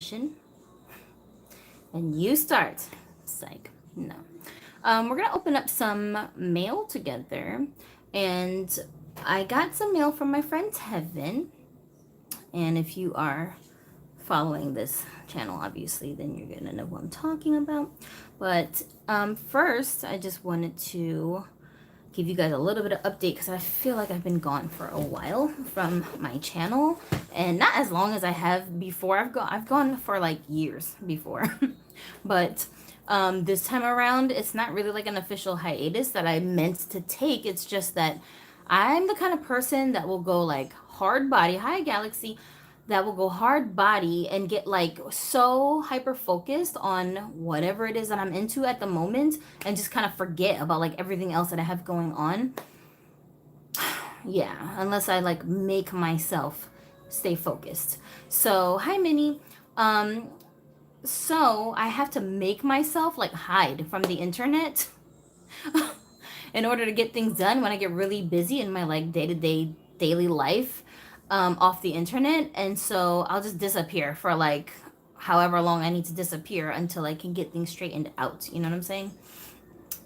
And you start. Psych. No. We're gonna open up some mail together, and I got some mail from my friend Tevin. And if you are following this channel, obviously, then you're gonna know what I'm talking about. But first, I just wanted to give you guys a little bit of update because I feel like I've been gone for a while from my channel, and not as long as I have before. I've gone for like years before, but this time around, it's not really like an official hiatus that I meant to take. It's just that I'm the kind of person that will go like hard body. Hi, Galaxy. That will go hard body and get like so hyper focused on whatever it is that I'm into at the moment and just kind of forget about like everything else that I have going on. Yeah, unless I like make myself stay focused. So, hi, Minnie. So I have to make myself like hide from the internet in order to get things done when I get really busy in my like day-to-day daily life off the internet. And so I'll just disappear for like however long I need to disappear until I can get things straightened out. You know what I'm saying?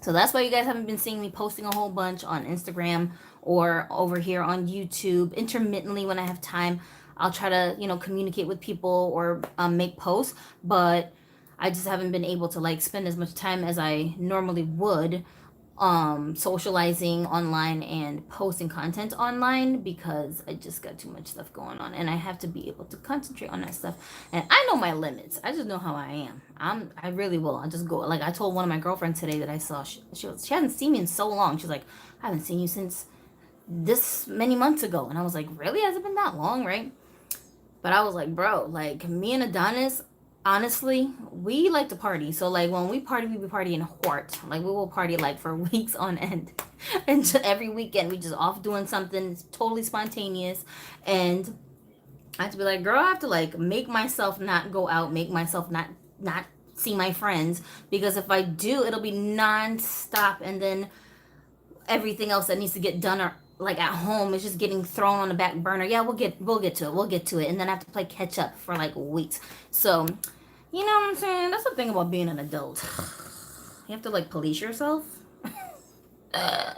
So that's why you guys haven't been seeing me posting a whole bunch on Instagram or over here on YouTube. Intermittently, when I have time, I'll try to, communicate with people or make posts. But I just haven't been able to like spend as much time as I normally would socializing online and posting content online because I just got too much stuff going on and I have to be able to concentrate on that stuff. And I know my limits. I just know how I am. I really will. I just go, like I told one of my girlfriends today that I saw, she hasn't seen me in so long. She's like, I haven't seen you since this many months ago. And I was like, really? Has it been that long, right? But I was like, bro, like me and Adonis, honestly, we like to party. So like when we party, we be partying hard. Like we will party like for weeks on end. And so every weekend we just off doing something totally spontaneous. And I have to be like, girl, I have to like make myself not go out, make myself not see my friends, because if I do, it'll be non-stop, and then everything else that needs to get done or like at home is just getting thrown on the back burner. Yeah, we'll get to it, and then I have to play catch up for like weeks. So, you know what I'm saying? That's the thing about being an adult. You have to like police yourself. Can't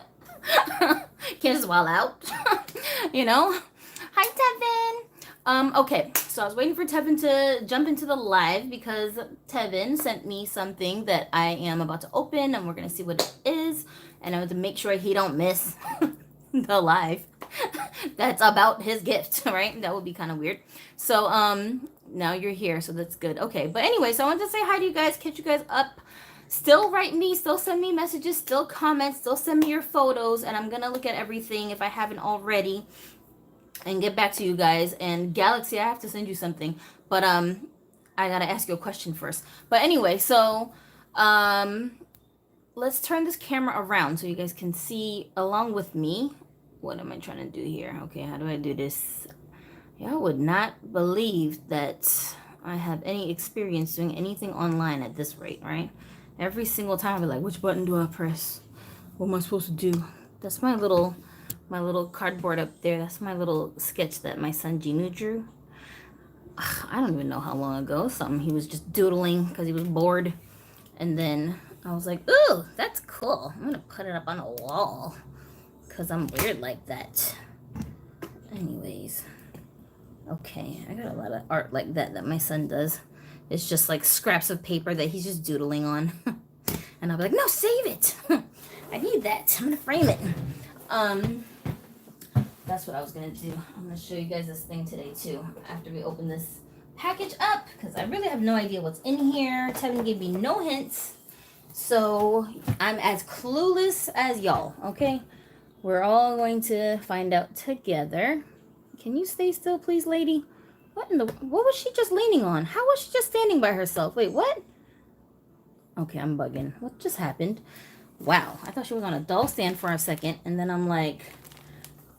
just wild out. Hi, Tevin. Okay, so I was waiting for Tevin to jump into the live because Tevin sent me something that I am about to open, and we're gonna see what it is. And I want to make sure he don't miss the live that's about his gift, right? That would be kind of weird. So now you're here, so that's good. Okay, but anyway, so I want to say hi to you guys, catch you guys up. Still write me, still send me messages, still comment, still send me your photos, and I'm gonna look at everything if I haven't already and get back to you guys. And Galaxy, I have to send you something, but I gotta ask you a question first. But anyway, so let's turn this camera around so you guys can see along with me. What am I trying to do here? Okay, how do I do this? Y'all would not believe that I have any experience doing anything online at this rate, right? Every single time I'll be like, which button do I press? What am I supposed to do? That's my little cardboard up there. That's my little sketch that my son Ginu drew. I don't even know how long ago. Something he was just doodling because he was bored. And then I was like, ooh, that's cool. I'm going to put it up on a wall because I'm weird like that. Anyways. Okay, I got a lot of art like that my son does. It's just like scraps of paper that he's just doodling on. And I'll be like, no, save it. I need that. I'm going to frame it. That's what I was going to do. I'm going to show you guys this thing today, too, after we open this package up, because I really have no idea what's in here. Tevin gave me no hints. So I'm as clueless as y'all, okay? We're all going to find out together. Can you stay still, please, lady? What was she just leaning on? How was she just standing by herself? Wait, what? Okay, I'm bugging. What just happened? Wow, I thought she was on a doll stand for a second, and then I'm like,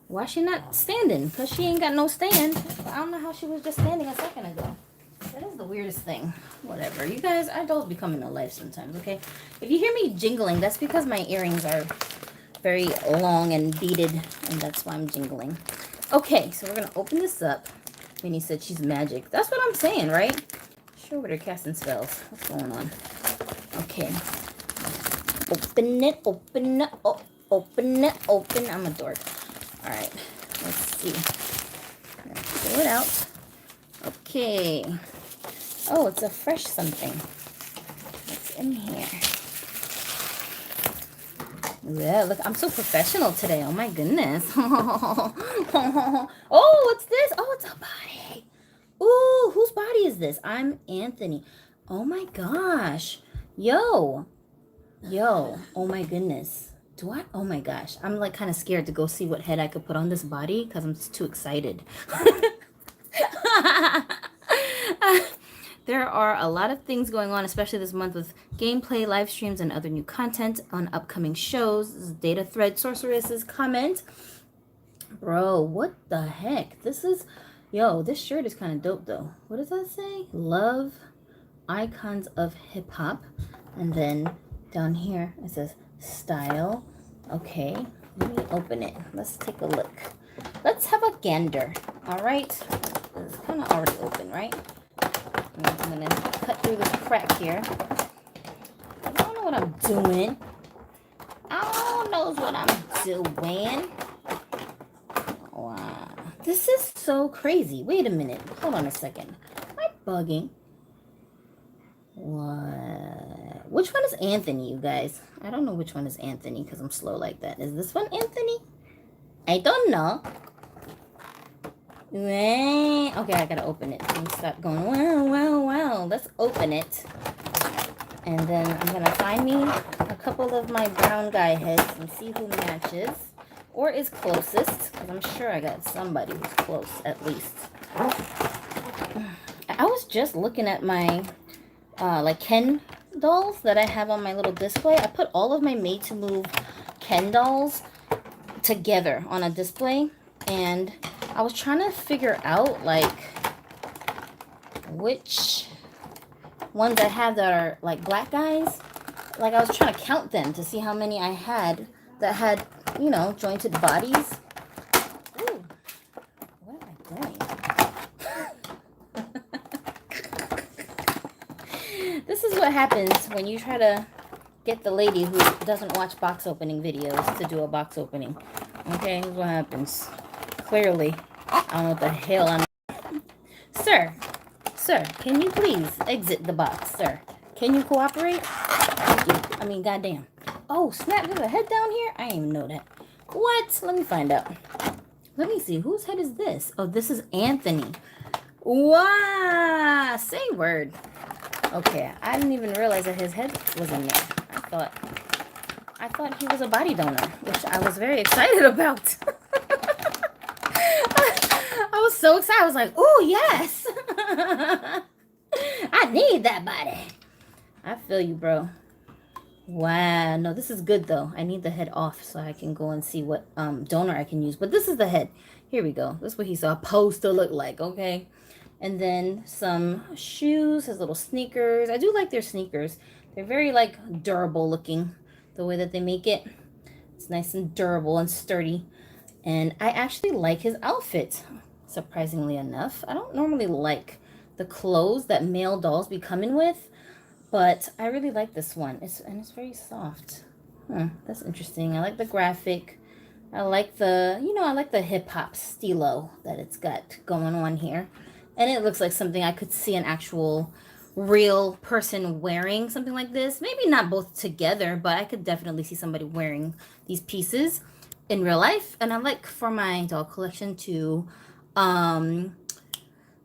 why is she not standing? Because she ain't got no stand. I don't know how she was just standing a second ago. That is the weirdest thing. Whatever. You guys, adults be coming to life sometimes, okay? If you hear me jingling, that's because my earrings are very long and beaded, and that's why I'm jingling. Okay, so we're going to open this up. Minnie said she's magic. That's what I'm saying, right? Sure what are casting spells. What's going on? Okay. Open it, open it, open it, open. I'm a dork. Alright. Let's see. Pull it out. Okay. Oh, it's a fresh something. What's in here? Yeah, look, I'm so professional today. Oh my goodness. Oh, what's this? Oh, it's a body. Ooh, whose body is this? I'm Anthony. Oh my gosh. Yo. Oh my goodness. Oh my gosh. I'm like kind of scared to go see what head I could put on this body because I'm just too excited. There are a lot of things going on, especially this month with gameplay, live streams, and other new content on upcoming shows. This is Data Thread Sorceress's comment. Bro, what the heck? This shirt is kind of dope, though. What does that say? Love, icons of hip-hop. And then down here, it says style. Okay, let me open it. Let's take a look. Let's have a gander. All right. It's kind of already open, right? I'm going to cut through this crack here. I don't know what I'm doing. I don't know what I'm doing. Wow. This is so crazy. Wait a minute. Hold on a second. Am I bugging? What? Which one is Anthony, you guys? I don't know which one is Anthony because I'm slow like that. Is this one Anthony? I don't know. Okay, I gotta open it. Let me stop going, wow. Let's open it. And then I'm gonna find me a couple of my brown guy heads and see who matches or is closest, because I'm sure I got somebody who's close at least. I was just looking at my like Ken dolls that I have on my little display. I put all of my Made to Move Ken dolls together on a display, and I was trying to figure out like which ones I have that are like black guys. Like I was trying to count them to see how many I had that had, you know, jointed bodies. Ooh, what am I doing? This is what happens when you try to get the lady who doesn't watch box opening videos to do a box opening. Okay, here's what happens. Clearly, I don't know what the hell I'm... Sir, can you please exit the box, sir? Can you cooperate? Thank you. I mean, goddamn. Oh, snap, there's a head down here? I didn't even know that. What? Let me find out. Let me see. Whose head is this? Oh, this is Anthony. Wow. Say word. Okay, I didn't even realize that his head was in there. I thought he was a body donor, which I was very excited about. I was so excited. I was like, oh, yes. I need that body. I feel you, bro. Wow. No, this is good, though. I need the head off so I can go and see what donor I can use. But this is the head. Here we go. This is what he's supposed to look like, okay? And then some shoes, his little sneakers. I do like their sneakers. They're very, like, durable looking, the way that they make it. It's nice and durable and sturdy. And I actually like his outfit, surprisingly enough. I don't normally like the clothes that male dolls be coming with, but I really like this one. It's very soft. That's interesting. I like the graphic. I like the, I like the hip-hop stilo that it's got going on here. And it looks like something I could see an actual real person wearing something like this. Maybe not both together, but I could definitely see somebody wearing these pieces in real life. And I like for my doll collection to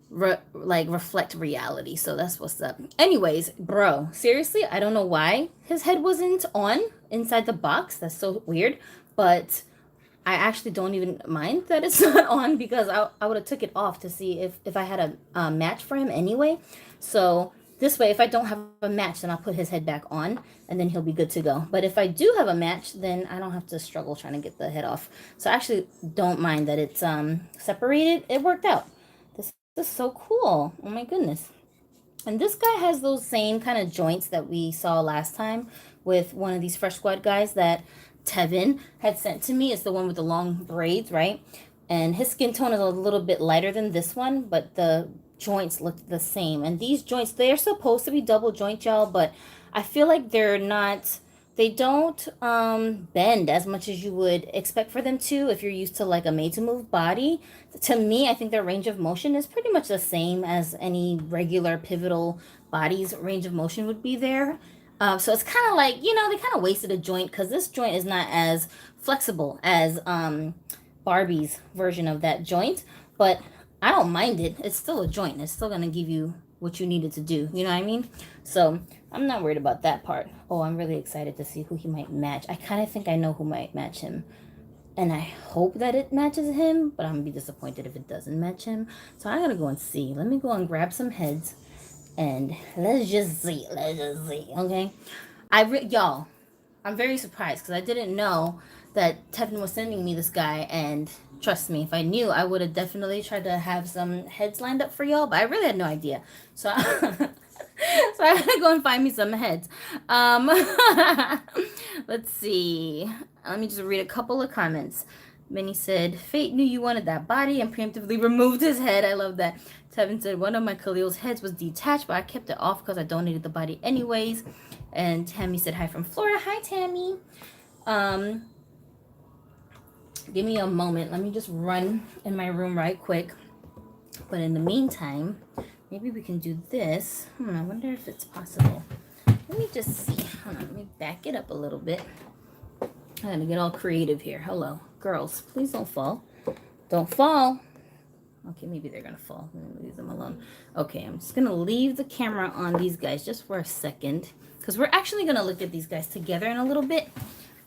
reflect reality. So that's what's up. Anyways, bro, seriously, I don't know why his head wasn't on inside the box. That's so weird. But I actually don't even mind that it's not on, because I would have took it off to see if I had a match for him anyway. So this way, if I don't have a match, then I'll put his head back on, and then he'll be good to go. But if I do have a match, then I don't have to struggle trying to get the head off. So I actually don't mind that it's separated. It worked out. This is so cool. Oh my goodness. And this guy has those same kind of joints that we saw last time with one of these Fresh Squad guys that Tevin had sent to me. It's the one with the long braids, right? And his skin tone is a little bit lighter than this one, but the joints looked the same. And these joints, they're supposed to be double joint, y'all, but I feel like they're not, they don't bend as much as you would expect for them to if you're used to like a made to move body. To me, I think their range of motion is pretty much the same as any regular pivotal body's range of motion would be there. So it's kind of like, you know, they kind of wasted a joint because this joint is not as flexible as Barbie's version of that joint. But I don't mind it. It's still a joint. It's still going to give you what you needed to do. You know what I mean? So I'm not worried about that part. Oh, I'm really excited to see who he might match. I kind of think I know who might match him. And I hope that it matches him, but I'm going to be disappointed if it doesn't match him. So I'm going to go and see. Let me go and grab some heads. And let's just see. Let's just see. Okay? Y'all, I'm very surprised because I didn't know that Tevin was sending me this guy, and trust me, if I knew, I would have definitely tried to have some heads lined up for y'all, but I really had no idea. So so I gotta go and find me some heads. Let's see. Let me just read a couple of comments. Minnie said, Fate knew you wanted that body and preemptively removed his head. I love that. Tevin said, one of my Khalil's heads was detached, but I kept it off because I donated the body anyways. And Tammy said, hi from Florida. Hi, Tammy. Give me a moment. Let me just run in my room right quick. But in the meantime, maybe we can do this. I wonder if it's possible. Let me just see. Hold on. Let me back it up a little bit. I'm going to get all creative here. Hello. Girls, please don't fall. Don't fall. Okay, maybe they're going to fall. I'm going to leave them alone. Okay, I'm just going to leave the camera on these guys just for a second. Because we're actually going to look at these guys together in a little bit.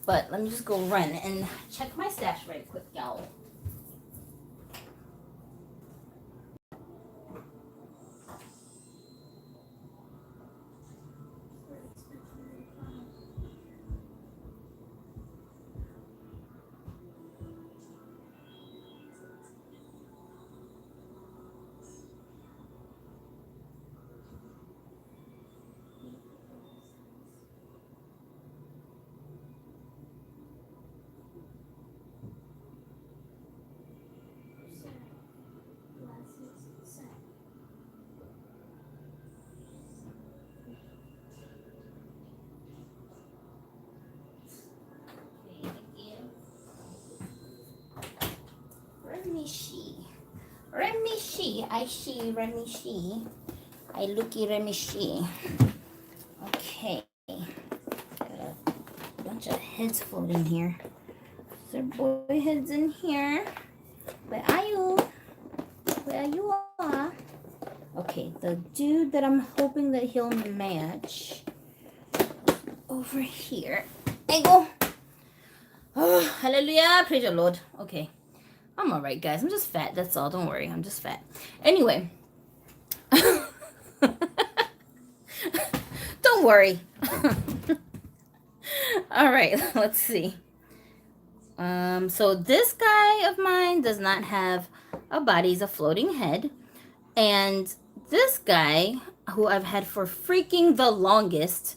But let me just go run and check my stash right quick, y'all. I looky Remishi. Okay. Got a bunch of heads floating here. Is there boy heads in here? Where are you? Where you are? Okay, the dude that I'm hoping that he'll match over here. There you go. Oh, hallelujah. Praise the Lord. Okay. I'm alright, guys. I'm just fat. That's all. Don't worry. I'm just fat. Anyway. Don't worry. Alright. Let's see. So this guy of mine does not have a body. He's a floating head. And this guy, who I've had for freaking the longest,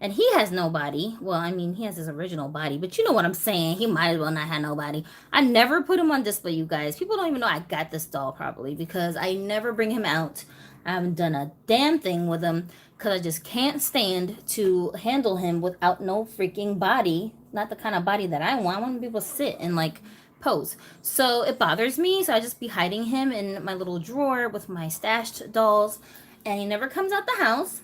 and he has no body. Well, I mean, he has his original body, but you know what I'm saying. He might as well not have no body. I never put him on display, you guys. People don't even know I got this doll probably because I never bring him out. I haven't done a damn thing with him because I just can't stand to handle him without no freaking body. Not the kind of body that I want. I want people to sit and like pose. So it bothers me. So I just be hiding him in my little drawer with my stashed dolls. And he never comes out the house.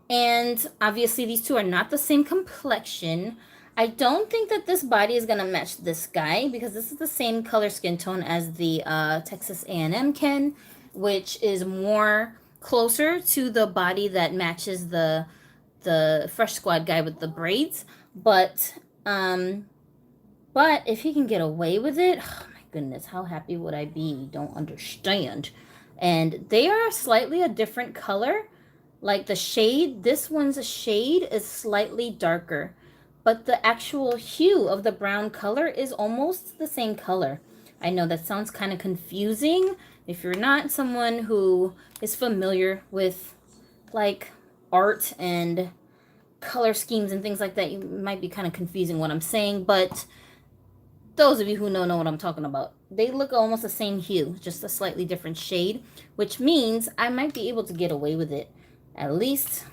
And obviously these two are not the same complexion. I don't think that this body is going to match this guy because this is the same color skin tone as the Texas A&M Ken, which is more closer to the body that matches the Fresh Squad guy with the braids. But if he can get away with it, oh my goodness, how happy would I be? You don't understand. And they are slightly a different color. Like the shade, this one's shade is slightly darker, but the actual hue of the brown color is almost the same color. I know that sounds kind of confusing. If you're not someone who is familiar with like art and color schemes and things like that, you might be kind of confusing what I'm saying, but Those of you who know what I'm talking about. They look almost the same hue, just a slightly different shade, which means I might be able to get away with it, at least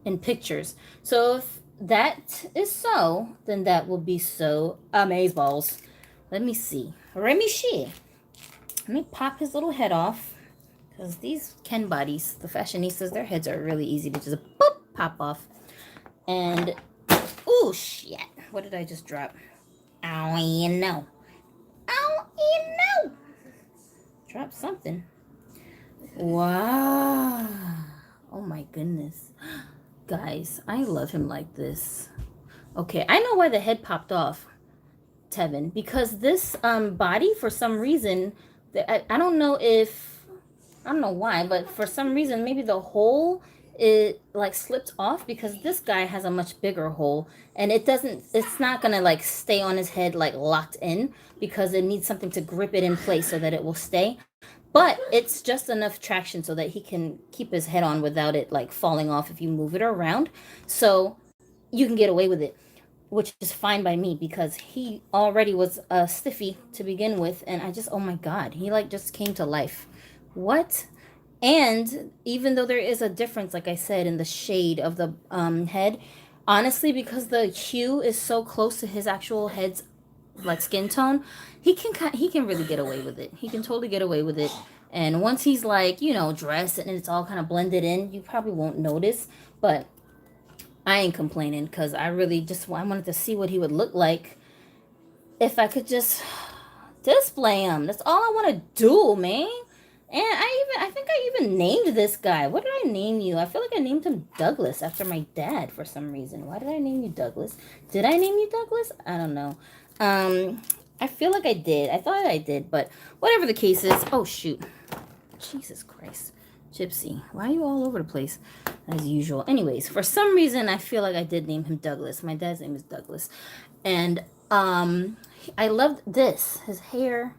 in pictures. So if that is so, then that will be so amazeballs. Let me see. Let me see. Let me pop his little head off. Because these Ken bodies, the fashionistas, their heads are really easy to just boop, pop off. And, oh shit. What did I just drop? Oh, you know. Oh, you know. Drop something. Wow. Oh my goodness. Guys, I love him like this. Okay, I know why the head popped off, Tevin. Because this body, for some reason, I don't know if, I don't know why, but for some reason, maybe the hole, it like slipped off because this guy has a much bigger hole and it's not gonna like stay on his head like locked in because it needs something to grip it in place so that it will stay. But it's just enough traction so that he can keep his head on without it like falling off if you move it around. So you can get away with it, which is fine by me because he already was a stiffy to begin with. And I just, oh my God, he like just came to life. What? And even though there is a difference, like I said, in the shade of the head, honestly, because the hue is so close to his actual head's like skin tone, he can really get away with it. He can totally get away with it. And once he's like, you know, dressed and it's all kind of blended in, you probably won't notice. But I ain't complaining because I really just I wanted to see what he would look like if I could just display him. That's all I want to do, man. And I think I even named this guy. What did I name you? I feel like I named him Douglas after my dad for some reason. Why did I name you Douglas? Did I name you Douglas? I don't know. I feel like I did. I thought I did, but whatever the case is. Oh, shoot. Jesus Christ. Gypsy, why are you all over the place as usual? Anyways, for some reason, I feel like I did name him Douglas. My dad's name is Douglas. And I loved this. His hair,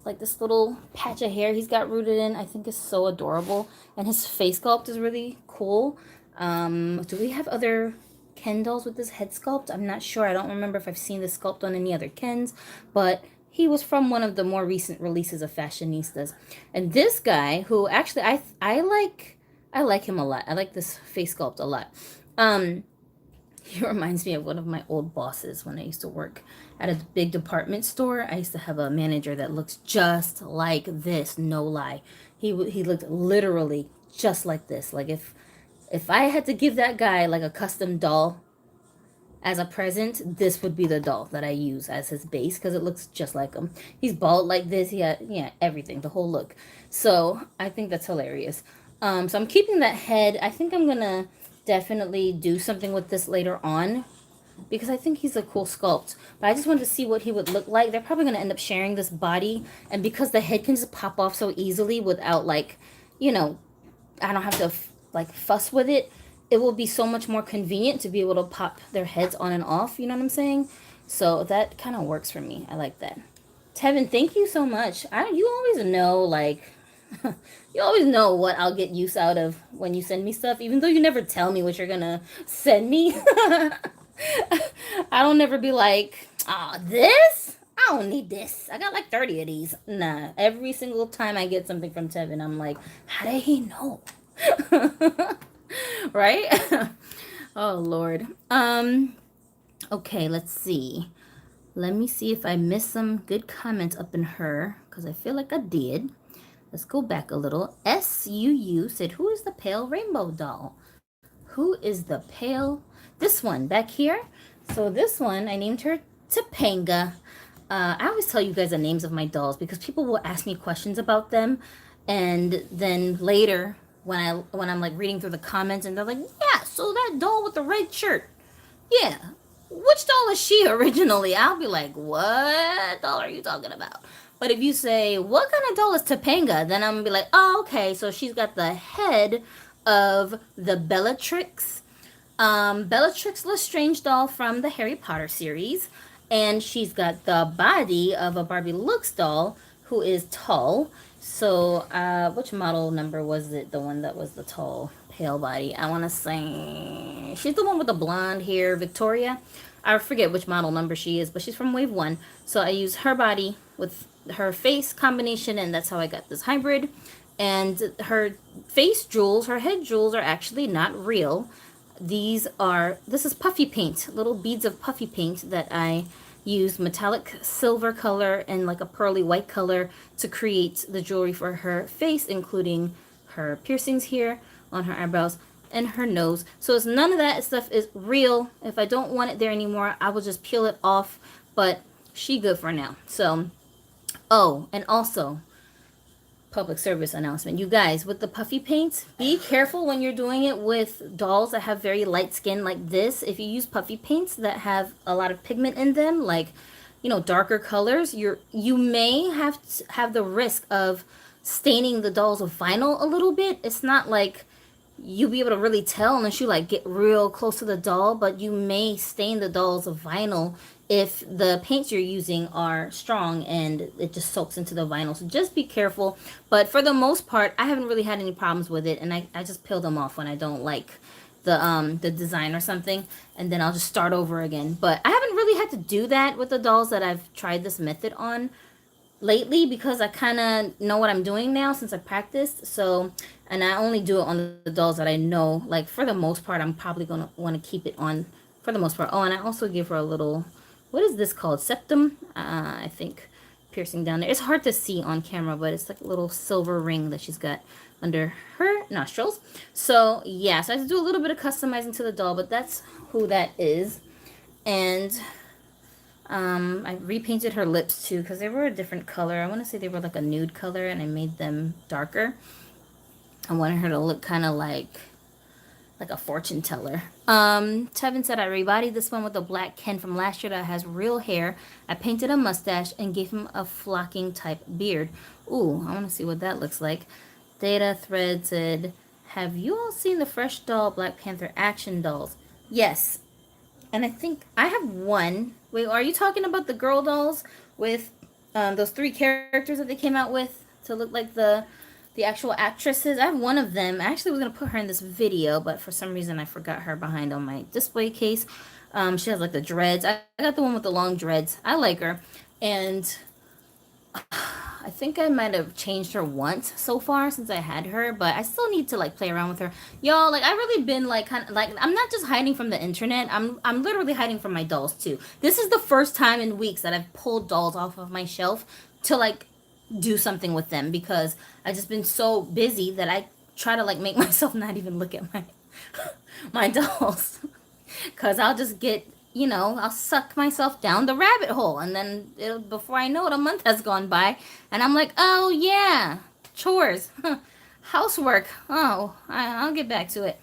like this little patch of hair he's got rooted in, I think is so adorable. And his face sculpt is really cool. Do we have other Ken dolls with this head sculpt? I'm not sure. I don't remember if I've seen this sculpt on any other Kens, but he was from one of the more recent releases of Fashionistas. And this guy, who actually I like him a lot. I like this face sculpt a lot. He reminds me of one of my old bosses when I used to work at a big department store. I used to have a manager that looks just like this, no lie. He looked literally just like this. Like if I had to give that guy like a custom doll as a present, this would be the doll that I use as his base because it looks just like him. He's bald like this. Yeah, everything, the whole look. So I think that's hilarious. So I'm keeping that head. I think I'm gonna definitely do something with this later on because I think he's a cool sculpt. But I just wanted to see what he would look like. They're probably gonna end up sharing this body, and because the head can just pop off so easily without like, you know, I don't have to like fuss with it. It will be so much more convenient to be able to pop their heads on and off, you know what I'm saying? So that kind of works for me. I like that. Tevin, thank you so much. You always know, like, you always know what I'll get use out of when you send me stuff, even though you never tell me what you're gonna send me. I don't never be like, this? I don't need this. I got like 30 of these. Nah, every single time I get something from Tevin, I'm like, how did he know? Right? Oh Lord. Okay, let's see. Let me see if I missed some good comments up in her, because I feel like I did. Let's go back a little. SUU said, who is the pale rainbow doll? Who is the pale? This one back here. So this one, I named her Topanga. I always tell you guys the names of my dolls because people will ask me questions about them, and then later when I'm like reading through the comments and they're like, yeah, so that doll with the red shirt, yeah, which doll is she originally? I'll be like, what doll are you talking about? But if you say, what kind of doll is Topanga, then I'm gonna be like, oh, okay, so she's got the head of the Bellatrix Lestrange doll from the Harry Potter series, and she's got the body of a Barbie Looks doll who is tall. So which model number was it, the one that was the tall pale body? I want to say She's the one with the blonde hair, Victoria. I forget which model number she is, but she's from wave 1. So I use her body with her face combination, and that's how I got this hybrid. And her face jewels, her head jewels are actually not real. This is puffy paint, little beads of puffy paint that I use metallic silver color and like a pearly white color to create the jewelry for her face, including her piercings here on her eyebrows and her nose. So it's none of that stuff is real. If I don't want it there anymore, I will just peel it off, but she good for now. So, oh, and also, public service announcement. You guys, with the puffy paints, be careful when you're doing it with dolls that have very light skin like this. If you use puffy paints that have a lot of pigment in them, like, you know, darker colors, you may have the risk of staining the dolls with vinyl a little bit. It's not like you'll be able to really tell unless you like get real close to the doll, but you may stain the dolls with vinyl if the paints you're using are strong and it just soaks into the vinyl. So just be careful. But for the most part, I haven't really had any problems with it, and I just peel them off when I don't like the design or something, and then I'll just start over again. But I haven't really had to do that with the dolls that I've tried this method on lately, because I kind of know what I'm doing now since I practiced. So, and I only do it on the dolls that I know, like, for the most part, I'm probably going to want to keep it on for the most part. Oh, and I also give her a little, what is this called? Septum, I think, piercing down there. It's hard to see on camera, but it's like a little silver ring that she's got under her nostrils. So, yeah, so I have to do a little bit of customizing to the doll, but that's who that is. And I repainted her lips too, because they were a different color. I want to say they were like a nude color, and I made them darker. I wanted her to look kind of like a fortune teller. Tevin said, I rebodied this one with a black Ken from last year that has real hair. I painted a mustache and gave him a flocking type beard. Ooh, I want to see what that looks like. Data Thread said, have you all seen the Fresh Doll Black Panther action dolls? Yes. And I think I have one. Wait, are you talking about the girl dolls with those 3 characters that they came out with to look like the actual actresses? I have one of them. I actually was going to put her in this video, but for some reason I forgot her behind on my display case. She has like the dreads. I got the one with the long dreads. I like her. And I think I might have changed her once so far since I had her, but I still need to like play around with her. Y'all, like, I really been like kind of like, I'm not just hiding from the internet. I'm literally hiding from my dolls too. This is the first time in weeks that I've pulled dolls off of my shelf to like do something with them, because I've just been so busy that I try to like make myself not even look at my dolls, because I'll just get, you know, I'll suck myself down the rabbit hole, and then before I know it, a month has gone by, and I'm like, oh yeah, chores, housework, oh, I'll get back to it.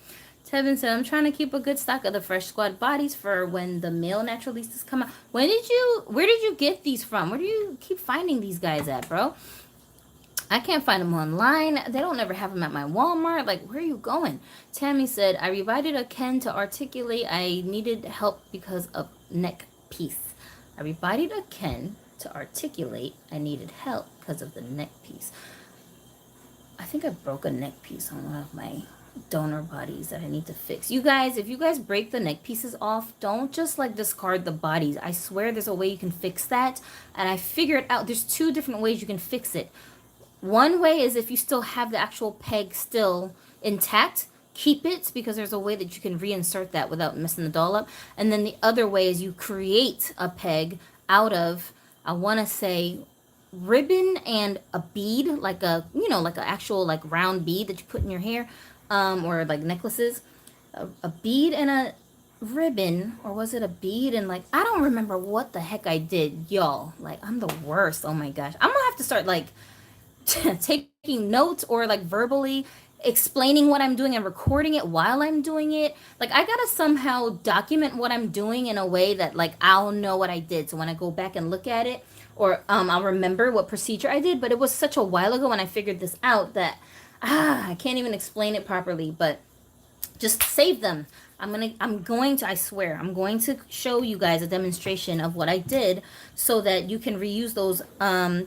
Tevin said, I'm trying to keep a good stock of the Fresh Squad bodies for when the male naturalistas come out. Where did you get these from? Where do you keep finding these guys at, bro? I can't find them online. They don't ever have them at my Walmart. Like, where are you going? Tammy said, I rebodied a Ken to articulate. I needed help because of neck piece. I rebodied a Ken to articulate. I needed help because of the neck piece. I think I broke a neck piece on one of my donor bodies that I need to fix. You guys, if you guys break the neck pieces off, don't just like discard the bodies. I swear there's a way you can fix that. And I figured out there's 2 different ways you can fix it. One way is if you still have the actual peg still intact, keep it, because there's a way that you can reinsert that without messing the doll up. And then the other way is you create a peg out of, I want to say, ribbon and a bead, like a, you know, like an actual like round bead that you put in your hair, or like necklaces. A bead and a ribbon, or was it a bead and like, I don't remember what the heck I did, y'all. Like, I'm the worst. Oh my gosh. I'm gonna have to start like taking notes, or like verbally explaining what I'm doing and recording it while I'm doing it. Like, I gotta somehow document what I'm doing in a way that like I'll know what I did, so when I go back and look at it, or I'll remember what procedure I did. But it was such a while ago when I figured this out that I can't even explain it properly. But just save them. I swear, I'm going to show you guys a demonstration of what I did so that you can reuse those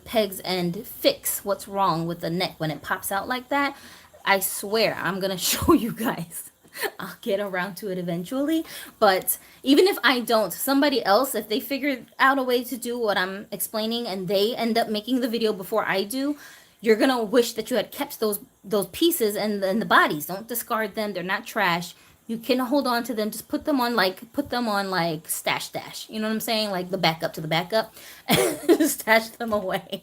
pegs and fix what's wrong with the neck when it pops out like that. I swear, I'm going to show you guys. I'll get around to it eventually. But even if I don't, somebody else, if they figure out a way to do what I'm explaining and they end up making the video before I do, you're gonna wish that you had kept those pieces and the bodies. Don't discard them. They're not trash. You can hold on to them. Just put them on like stash. You know what I'm saying? Like the backup to the backup. Stash them away.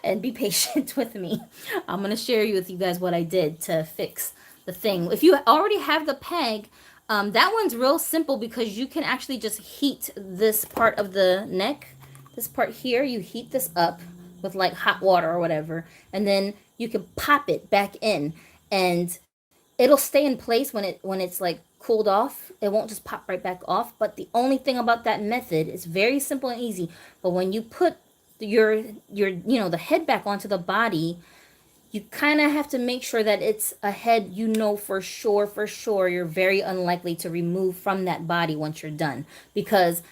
And be patient with me. I'm gonna share with you guys what I did to fix the thing. If you already have the peg, that one's real simple because you can actually just heat this part of the neck. This part here, you heat this up with like hot water or whatever, and then you can pop it back in, and it'll stay in place when it's like cooled off. It won't just pop right back off. But the only thing about that method is very simple and easy. But when you put your the head back onto the body, you kind of have to make sure that it's a head for sure you're very unlikely to remove from that body once you're done, because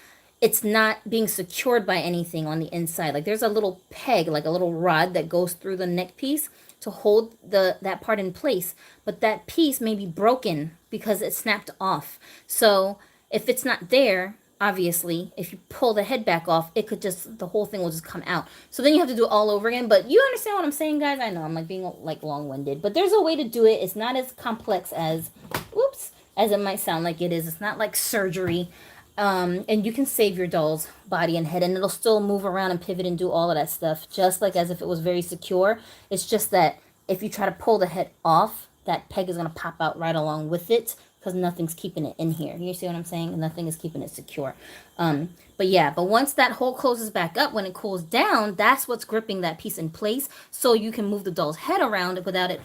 it's not being secured by anything on the inside. Like there's a little peg, like a little rod that goes through the neck piece to hold that part in place, but that piece may be broken because it snapped off. So if it's not there, obviously, if you pull the head back off, the whole thing will just come out. So then you have to do it all over again. But you understand what I'm saying, guys? I know I'm like being like long-winded, but there's a way to do it. It's not as complex as it might sound like it is. It's not like surgery. And you can save your doll's body and head, and it'll still move around and pivot and do all of that stuff, just like as if it was very secure. It's just that if you try to pull the head off, that peg is going to pop out right along with it, because nothing's keeping it in here. You see what I'm saying? Nothing is keeping it secure. But once that hole closes back up, when it cools down, that's what's gripping that piece in place, so you can move the doll's head around without it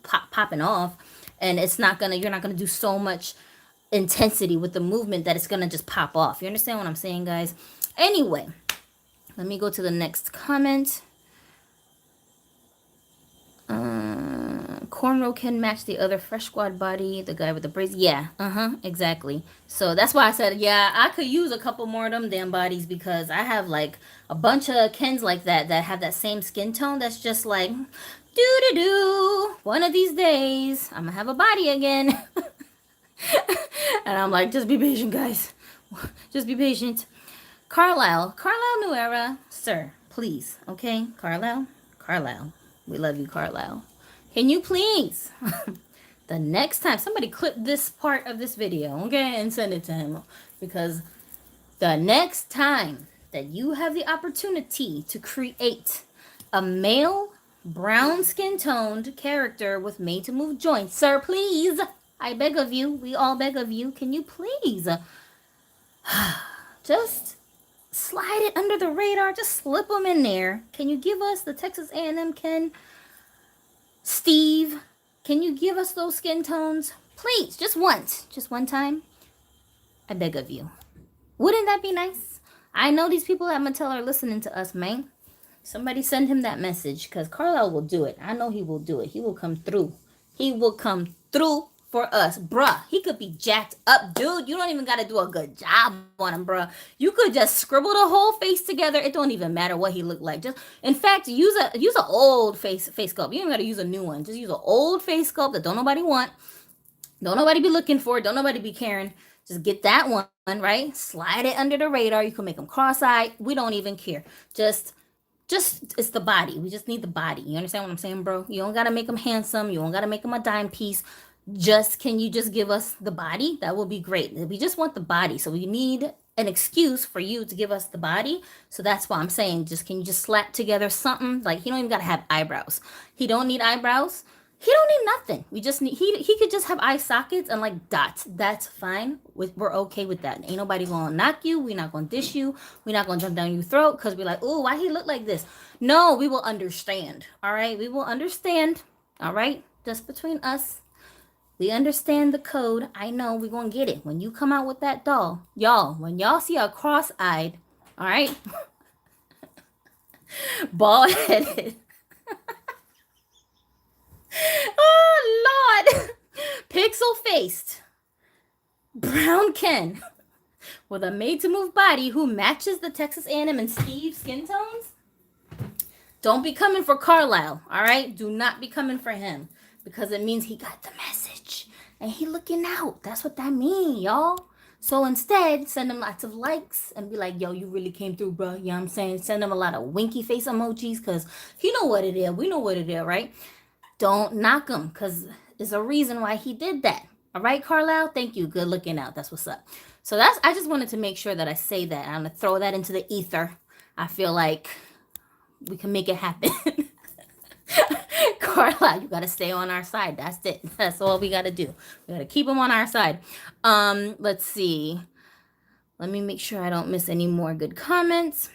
popping off. And you're not gonna do so much intensity with the movement that it's gonna just pop off. You understand what I'm saying, guys? Anyway, let me go to the next comment. Cornrow can match the other Fresh Squad body, the guy with the braids. Yeah, exactly. So that's why I said, yeah, I could use a couple more of them damn bodies, because I have like a bunch of Kens like that have that same skin tone that's just like, doo-doo-doo. One of these days, I'm gonna have a body again. And I'm like, just be patient, guys. Just be patient. Carlisle New Era, sir, please, okay? Carlisle, we love you, Carlisle. Can you please, the next time, somebody clip this part of this video, okay, and send it to him, because the next time that you have the opportunity to create a male brown skin toned character with made to move joints, sir, please, I beg of you, we all beg of you, can you please just slide it under the radar, just slip them in there? Can you give us the Texas A&M Ken, Steve, can you give us those skin tones? Please, just once, just one time. I beg of you. Wouldn't that be nice? I know these people at Mattel are listening to us, man. Somebody send him that message, because Carlisle will do it. I know he will do it. He will come through. He will come through for us. Bruh, he could be jacked up, dude. You don't even got to do a good job on him, bruh. You could just scribble the whole face together. It don't even matter what he looked like. Just, in fact, use an old face sculpt. You don't got to use a new one. Just use an old face sculpt that don't nobody want. Don't nobody be looking for. Don't nobody be caring. Just get that one, right? Slide it under the radar. You can make them cross-eyed. We don't even care. Just it's the body. We just need the body. You understand what I'm saying, bro? You don't got to make them handsome. You don't got to make them a dime piece. Can you just give us the body? That will be great. We just want the body. So we need an excuse for you to give us the body. So that's why I'm saying, can you just slap together something? Like, he don't even got to have eyebrows. He don't need eyebrows. He don't need nothing. We just need, he could just have eye sockets and like dots. That's fine. We're okay with that. Ain't nobody gonna knock you. We're not gonna dish you. We're not gonna jump down your throat because we're like, oh, why he look like this? No, we will understand. All right, we will understand. All right, just between us, we understand the code. I know we're gonna get it when you come out with that doll, y'all. When y'all see a cross-eyed, all right, bald-headed. Oh, Lord. Pixel-faced brown Ken with a made-to-move body who matches the Texas A&M and Steve skin tones. Don't be coming for Carlisle, all right? Do not be coming for him, because it means he got the message. and he looking out. That's what that mean, y'all. So instead, send him lots of likes and be like, yo, you really came through, bro. You know what I'm saying? Send him a lot of winky face emojis because he know what it is. We know what it is, right? Don't knock him because there's a reason why he did that. All right, Carlisle? Thank you. Good looking out. That's what's up. So I just wanted to make sure that I say that. I'm going to throw that into the ether. I feel like we can make it happen. Carla, you gotta stay on our side. That's it. That's all we gotta do. We gotta keep them on our side. Let's see. Let me make sure I don't miss any more good comments.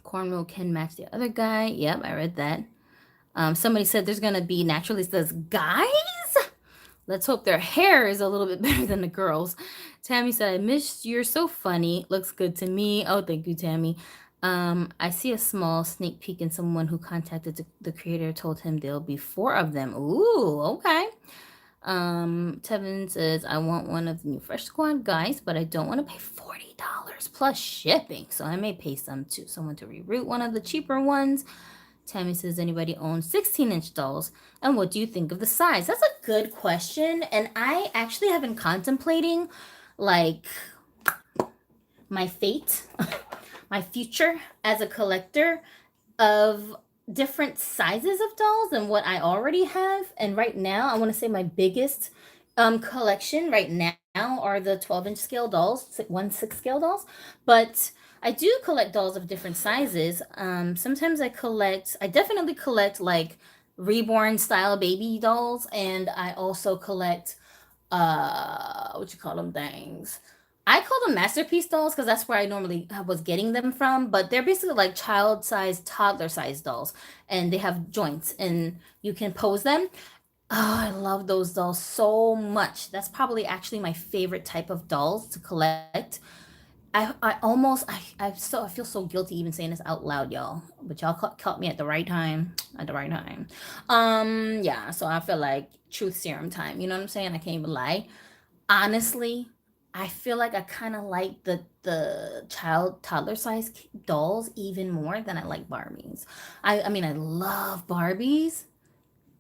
Cornrow can match the other guy. Yep, I read that. Somebody said there's gonna be naturalistas guys. Let's hope their hair is a little bit better than the girls. Tammy said, I missed you're so funny. Looks good to me. Oh, thank you, Tammy. I see a small sneak peek in someone who contacted the creator, told him there'll be 4 of them. Ooh, okay. Tevin says, I want one of the new Fresh Squad guys, but I don't want to pay $40 plus shipping. So I may pay someone to reroute one of the cheaper ones. Tammy says, anybody own 16-inch dolls? And what do you think of the size? That's a good question. And I actually have been contemplating, like, my fate, my future as a collector of different sizes of dolls than what I already have. And right now, I want to say my biggest collection right now are the 12-inch scale dolls, 1/6 scale dolls. But I do collect dolls of different sizes. Sometimes I definitely collect like reborn style baby dolls, and I also collect what you call them things. I call them masterpiece dolls because that's where I normally was getting them from, but they're basically like child size, toddler size dolls, and they have joints and you can pose them. Oh, I love those dolls so much. That's probably actually my favorite type of dolls to collect. I feel so guilty even saying this out loud, y'all. But y'all caught me at the right time. At the right time. Yeah, so I feel like truth serum time. You know what I'm saying? I can't even lie. Honestly, I feel like I kind of like the child toddler size dolls even more than I like Barbies. I mean I love Barbies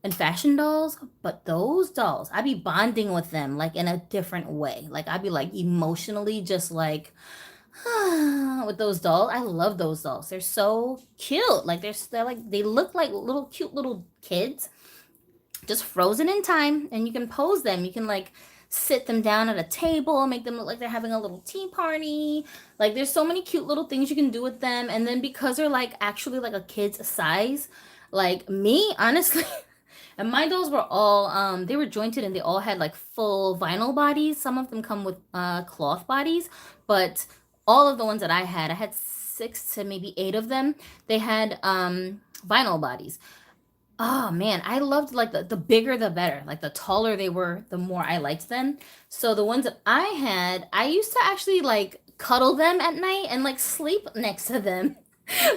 and fashion dolls, but those dolls, I be bonding with them like in a different way. Like I be like emotionally just like with those dolls. I love those dolls. They're so cute. Like they're like they look like little cute little kids just frozen in time, and you can pose them. You can like sit them down at a table, make them look like they're having a little tea party. Like there's so many cute little things you can do with them. And then because they're like actually like a kid's size, like me, honestly, and my dolls were all they were jointed and they all had like full vinyl bodies. Some of them come with cloth bodies, but all of the ones that I had 6 to maybe 8 of them. They had vinyl bodies. Oh man, I loved like the bigger the better. Like the taller they were, the more I liked them. So the ones that I had, I used to actually like cuddle them at night and like sleep next to them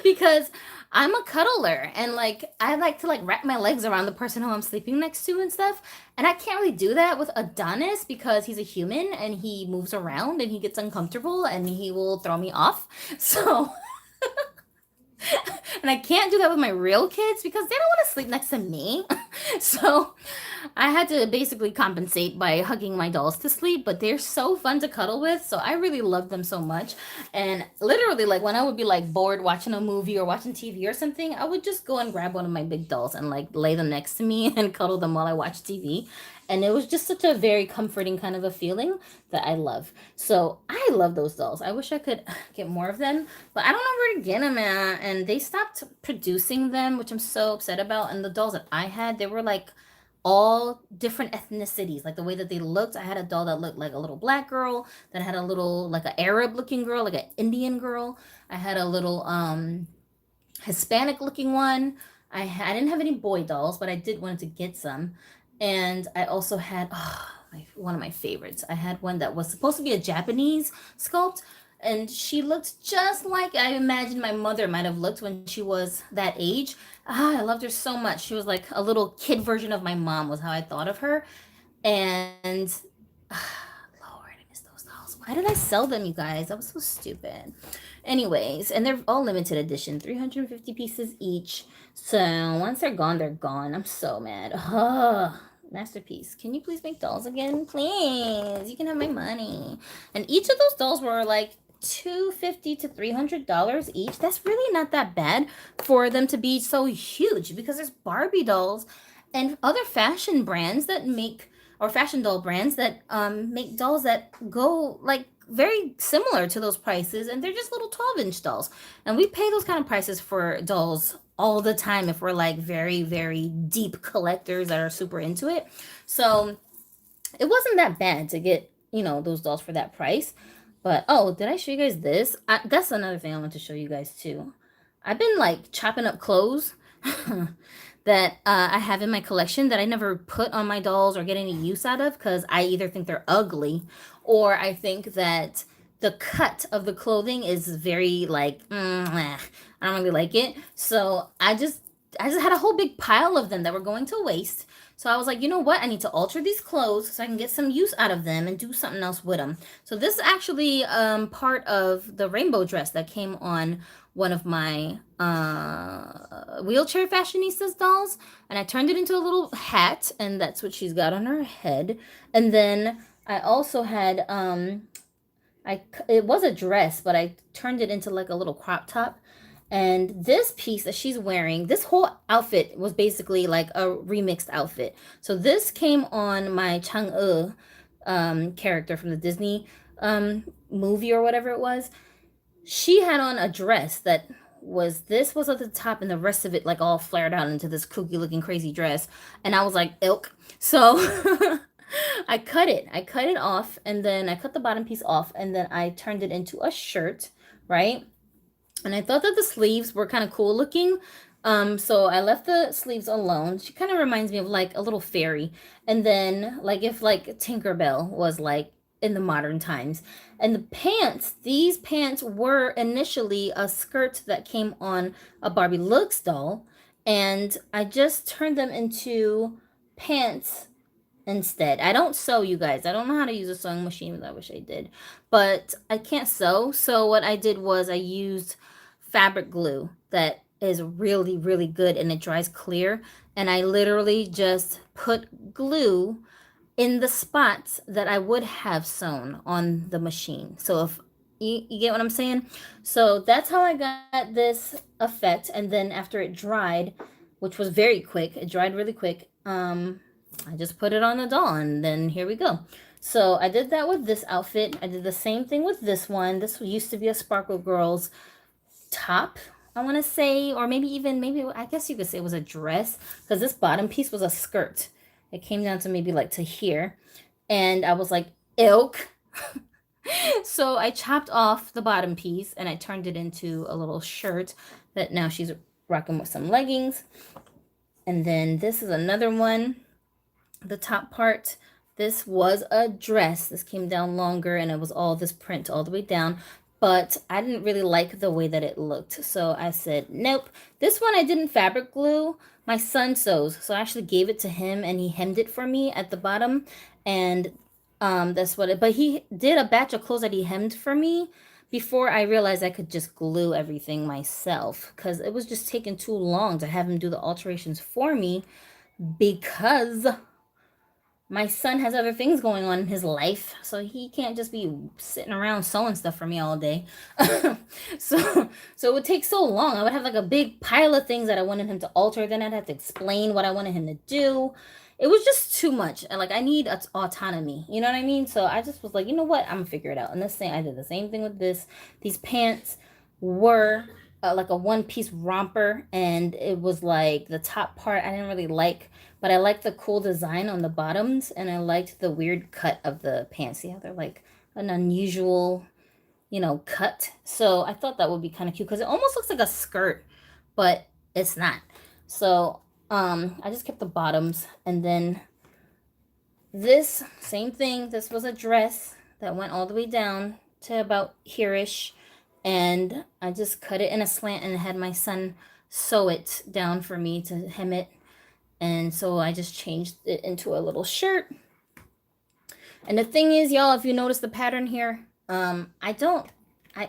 because I'm a cuddler and like I like to like wrap my legs around the person who I'm sleeping next to and stuff. And I can't really do that with Adonis because he's a human and he moves around and he gets uncomfortable and he will throw me off. So and I can't do that with my real kids because they don't want to sleep next to me. So I had to basically compensate by hugging my dolls to sleep, but they're so fun to cuddle with. So I really love them so much. And literally, like when I would be like bored watching a movie or watching TV or something, I would just go and grab one of my big dolls and like lay them next to me and cuddle them while I watch TV. And it was just such a very comforting kind of a feeling that I love. So I love those dolls. I wish I could get more of them, but I don't know where to get them at. And they stopped producing them, which I'm so upset about. And the dolls that I had, they were like all different ethnicities, like the way that they looked. I had a doll that looked like a little black girl, then I had a little like an Arab looking girl, like an Indian girl. I had a little Hispanic looking one. I didn't have any boy dolls, but I did wanted to get some. And I also had one of my favorites. I had one that was supposed to be a Japanese sculpt, and she looked just like I imagined my mother might have looked when she was that age. I loved her so much. She was like a little kid version of my mom was how I thought of her. And Lord, I miss those dolls. Why did I sell them, you guys? That was so stupid. Anyways, and they're all limited edition, 350 pieces each. So once they're gone, they're gone. I'm so mad. Masterpiece. Can you please make dolls again? Please. You can have my money. And each of those dolls were like $250 to $300 each. That's really not that bad for them to be so huge, because there's Barbie dolls and other fashion brands that make, or fashion doll brands that make dolls that go like very similar to those prices, and they're just little 12-inch dolls. And we pay those kind of prices for dolls all the time if we're like very, very deep collectors that are super into it. So it wasn't that bad to get, you know, those dolls for that price. But oh, did I show you guys this? That's another thing I want to show you guys too. I've been like chopping up clothes that I have in my collection that I never put on my dolls or get any use out of, because I either think they're ugly, or I think that the cut of the clothing is very like, I don't really like it. So I just had a whole big pile of them that were going to waste. So I was like, you know what? I need to alter these clothes so I can get some use out of them and do something else with them. So this is actually part of the rainbow dress that came on one of my wheelchair fashionistas dolls. And I turned it into a little hat, and that's what she's got on her head. And then I also had, it was a dress, but I turned it into like a little crop top. And this piece that she's wearing, this whole outfit was basically like a remixed outfit. So this came on my Chang'e character from the Disney movie or whatever it was. She had on a dress that was, this was at the top, and the rest of it like all flared out into this kooky looking crazy dress. And I was like, ilk. So I cut it off, and then I cut the bottom piece off, and then I turned it into a shirt, right? And I thought that the sleeves were kind of cool looking. So I left the sleeves alone. She kind of reminds me of like a little fairy. And then like if like Tinkerbell was like in the modern times. And the pants, these pants were initially a skirt that came on a Barbie Looks doll. And I just turned them into pants instead. I don't sew, you guys. I don't know how to use a sewing machine. I wish I did. But I can't sew. So what I did was I used fabric glue that is really, really good, and it dries clear. And I literally just put glue in the spots that I would have sewn on the machine. So if you get what I'm saying? So that's how I got this effect. And then after it dried, which was very quick, it dried really quick, I just put it on the doll, and then here we go. So I did that with this outfit. I did the same thing with this one. This used to be a Sparkle Girls top, I want to say, or maybe I guess you could say it was a dress, because this bottom piece was a skirt. It came down to maybe like to here, and I was like, ilk. So I chopped off the bottom piece and I turned it into a little shirt that now she's rocking with some leggings. And then this is another one. The top part, this was a dress. This came down longer, and it was all this print all the way down. But I didn't really like the way that it looked. So I said, nope. This one I didn't fabric glue. My son sews. So I actually gave it to him, and he hemmed it for me at the bottom. And that's what it, but he did a batch of clothes that he hemmed for me before I realized I could just glue everything myself, because it was just taking too long to have him do the alterations for me, because my son has other things going on in his life, so he can't just be sitting around sewing stuff for me all day. so it would take so long. I would have like a big pile of things that I wanted him to alter. Then I'd have to explain what I wanted him to do. It was just too much. And like, I need autonomy. You know what I mean? So I just was like, you know what? I'm gonna figure it out. And this thing, I did the same thing with this. These pants were like a one-piece romper, and it was like the top part I didn't really like, but I liked the cool design on the bottoms, and I liked the weird cut of the pants. See how they're like an unusual, cut. So I thought that would be kind of cute, because it almost looks like a skirt, but it's not. So I just kept the bottoms. And then this, same thing. This was a dress that went all the way down to about here-ish. And I just cut it in a slant and had my son sew it down for me to hem it. And so I just changed it into a little shirt. And the thing is, y'all, if you notice the pattern here, I don't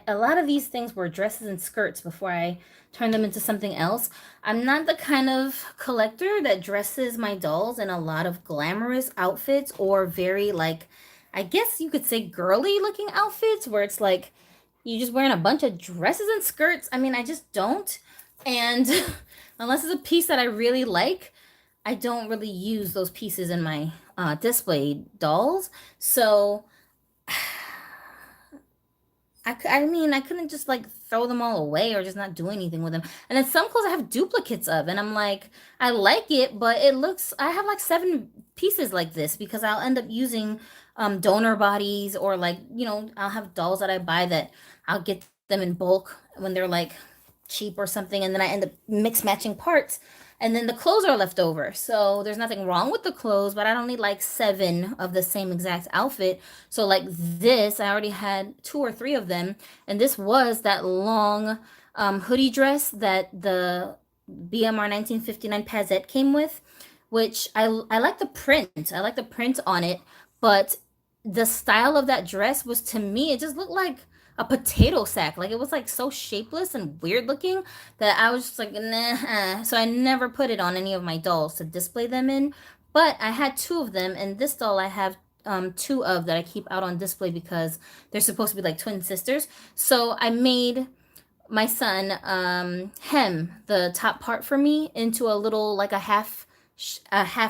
a lot of these things were dresses and skirts before I turned them into something else. I'm not the kind of collector that dresses my dolls in a lot of glamorous outfits or very like, I guess you could say girly looking outfits where it's like you just wearing a bunch of dresses and skirts. I mean, I just don't. And unless it's a piece that I really like, I don't really use those pieces in my display dolls. So I mean, I couldn't just like throw them all away or just not do anything with them. And then some clothes I have duplicates of, and I'm like, I like it, but it looks, I have like 7 pieces like this because I'll end up using donor bodies or like, I'll have dolls that I buy that I'll get them in bulk when they're like cheap or something, and then I end up mix matching parts. And then the clothes are left over. So there's nothing wrong with the clothes, but I don't need like 7 of the same exact outfit. So like this, I already had 2 or 3 of them, and this was that long hoodie dress that the BMR 1959 Pazette came with, which I like the print. I like the print on it, but the style of that dress was, to me, it just looked like a potato sack. Like it was like so shapeless and weird looking that I was just like, nah. So I never put it on any of my dolls to display them in. But I had 2 of them, and this doll I have 2 of that I keep out on display because they're supposed to be like twin sisters. So I made my son hem the top part for me into a little like a half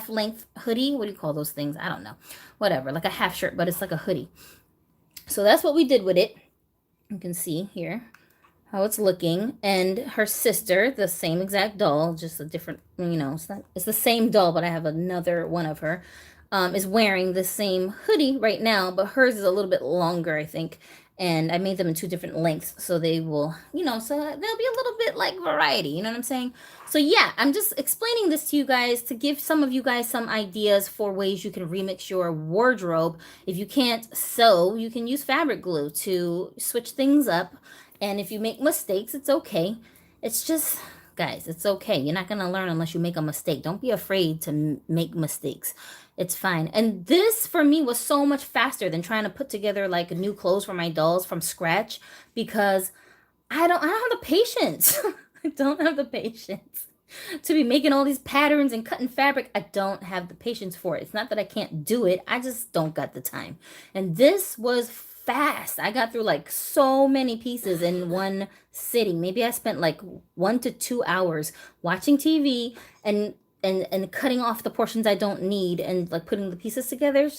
length hoodie. What do you call those things? I don't know. Whatever, like a half shirt, but it's like a hoodie. So that's what we did with it. You can see here how it's looking. And her sister, the same exact doll, just a different, it's the same doll, but I have another one of her, is wearing the same hoodie right now, but hers is a little bit longer, I think. And I made them in 2 different lengths, so they will, so there'll be a little bit like variety, you know what I'm saying? So yeah, I'm just explaining this to you guys to give some of you guys some ideas for ways you can remix your wardrobe. If you can't sew, you can use fabric glue to switch things up. And if you make mistakes, it's okay. It's just, guys, it's okay. You're not going to learn unless you make a mistake. Don't be afraid to make mistakes. It's fine. And this for me was so much faster than trying to put together like new clothes for my dolls from scratch because I don't have the patience. I don't have the patience to be making all these patterns and cutting fabric. I don't have the patience for it. It's not that I can't do it. I just don't got the time. And this was fast. I got through like so many pieces in one sitting. Maybe I spent like 1 to 2 hours watching TV and cutting off the portions I don't need and like putting the pieces together.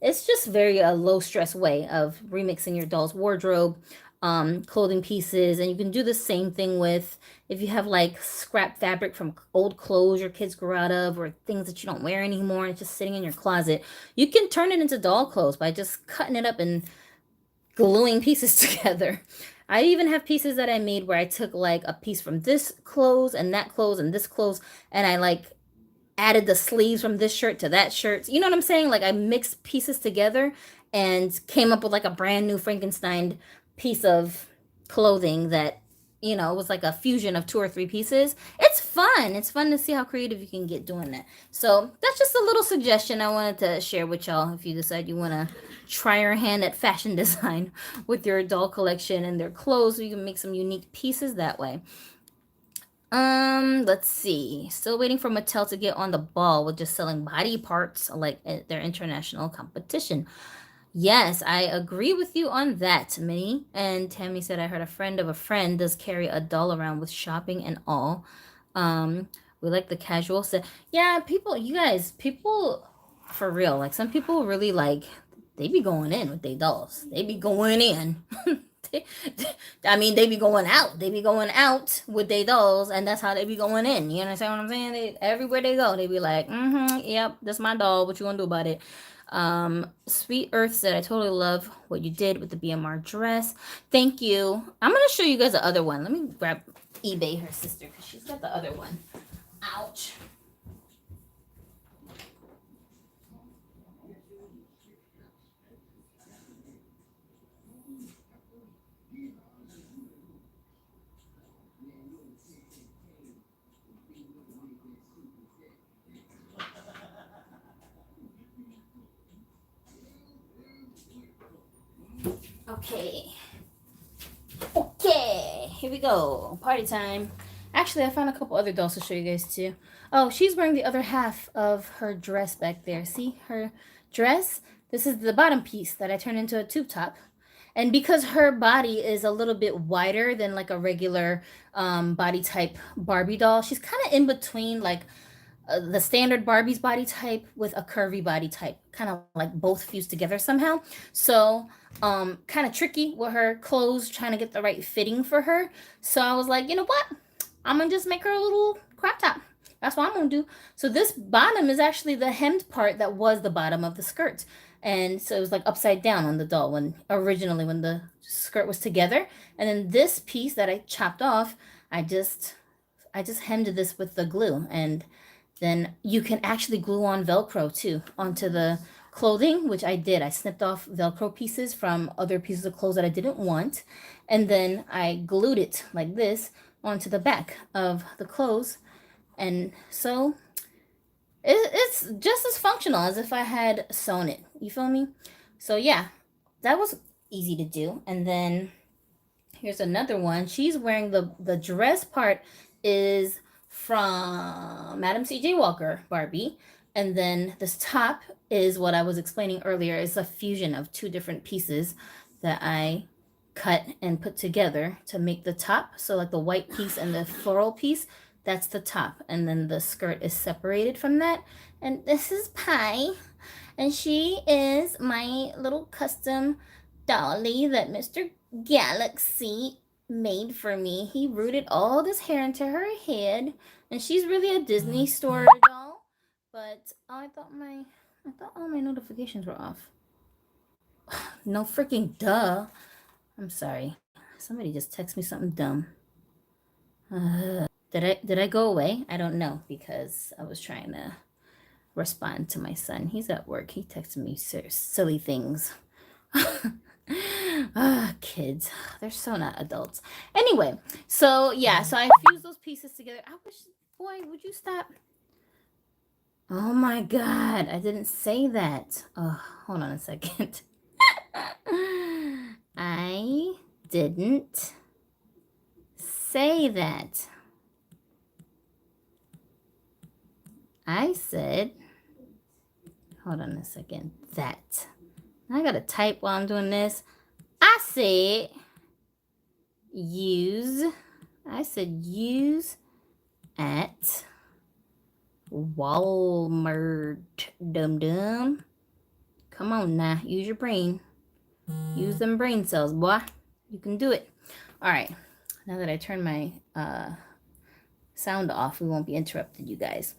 It's just very a low stress way of remixing your doll's wardrobe, clothing pieces. And you can do the same thing with if you have like scrap fabric from old clothes your kids grew out of or things that you don't wear anymore and it's just sitting in your closet. You can turn it into doll clothes by just cutting it up and gluing pieces together. I even have pieces that I made where I took like a piece from this clothes and that clothes and this clothes, and I like added the sleeves from this shirt to that shirt. You know what I'm saying? Like I mixed pieces together and came up with like a brand new Frankenstein piece of clothing that, was like a fusion of 2 or 3 pieces. It's fun. It's fun to see how creative you can get doing that. So that's just a little suggestion I wanted to share with y'all if you decide you want to try your hand at fashion design with your doll collection and their clothes, so you can make some unique pieces that way. Let's see. Still waiting for Mattel to get on the ball with just selling body parts like at their international competition. Yes, I agree with you on that, Minnie. And Tammy said, I heard a friend of a friend does carry a doll around with shopping and all. We like the casual set. Yeah, people for real, like some people really like, they be going in with their dolls. They be going in. I mean, they be going out. They be going out with their dolls, and that's how they be going in. You understand what I'm saying? Everywhere they go, they be like, yep, that's my doll. What you gonna do about it? Sweet Earth said, I totally love what you did with the BMR dress. Thank you. I'm gonna show you guys the other one. Let me grab eBay her sister because she's got the other one. Ouch. Okay. here we go. Party time. Actually, I found a couple other dolls to show you guys too. Oh, she's wearing the other half of her dress back there. See her dress? This is the bottom piece that I turned into a tube top. And because her body is a little bit wider than like a regular body type Barbie doll, she's kind of in between like the standard Barbie's body type with a curvy body type, kind of like both fused together somehow. So kind of tricky with her clothes, trying to get the right fitting for her. So I was like, you know what, I'm gonna just make her a little crop top. That's what I'm gonna do. So this bottom is actually the hemmed part that was the bottom of the skirt. And so it was like upside down on the doll when originally when the skirt was together. And then this piece that I chopped off, I just hemmed this with the glue. And then you can actually glue on Velcro too onto the clothing, which I did. I snipped off Velcro pieces from other pieces of clothes that I didn't want. And then I glued it like this onto the back of the clothes. And so it's just as functional as if I had sewn it. You feel me? So yeah, that was easy to do. And then here's another one. She's wearing the dress part is from Madam C.J. Walker Barbie. And then this top is what I was explaining earlier. It's a fusion of two different pieces that I cut and put together to make the top. So like the white piece and the floral piece, that's the top. And then the skirt is separated from that. And this is Pie. And she is my little custom dolly that Mr. Galaxy made for me. He rooted all this hair into her head. And she's really a Disney store doll. But I thought all my notifications were off. No freaking duh. I'm sorry. Somebody just texted me something dumb. Did I go away? I don't know because I was trying to respond to my son. He's at work. He texted me silly things. Kids. They're so not adults. Anyway, so yeah, so I fused those pieces together. I wish, boy, would you stop? Oh my God, I didn't say that. Oh, hold on a second. I didn't say that. I said, hold on a second, that. I gotta type while I'm doing this. I said use at Walmart. Dum-dum. Come on now, use your brain. Use them brain cells, boy. You can do it. All right, now that I turn my sound off, we won't be interrupted, you guys.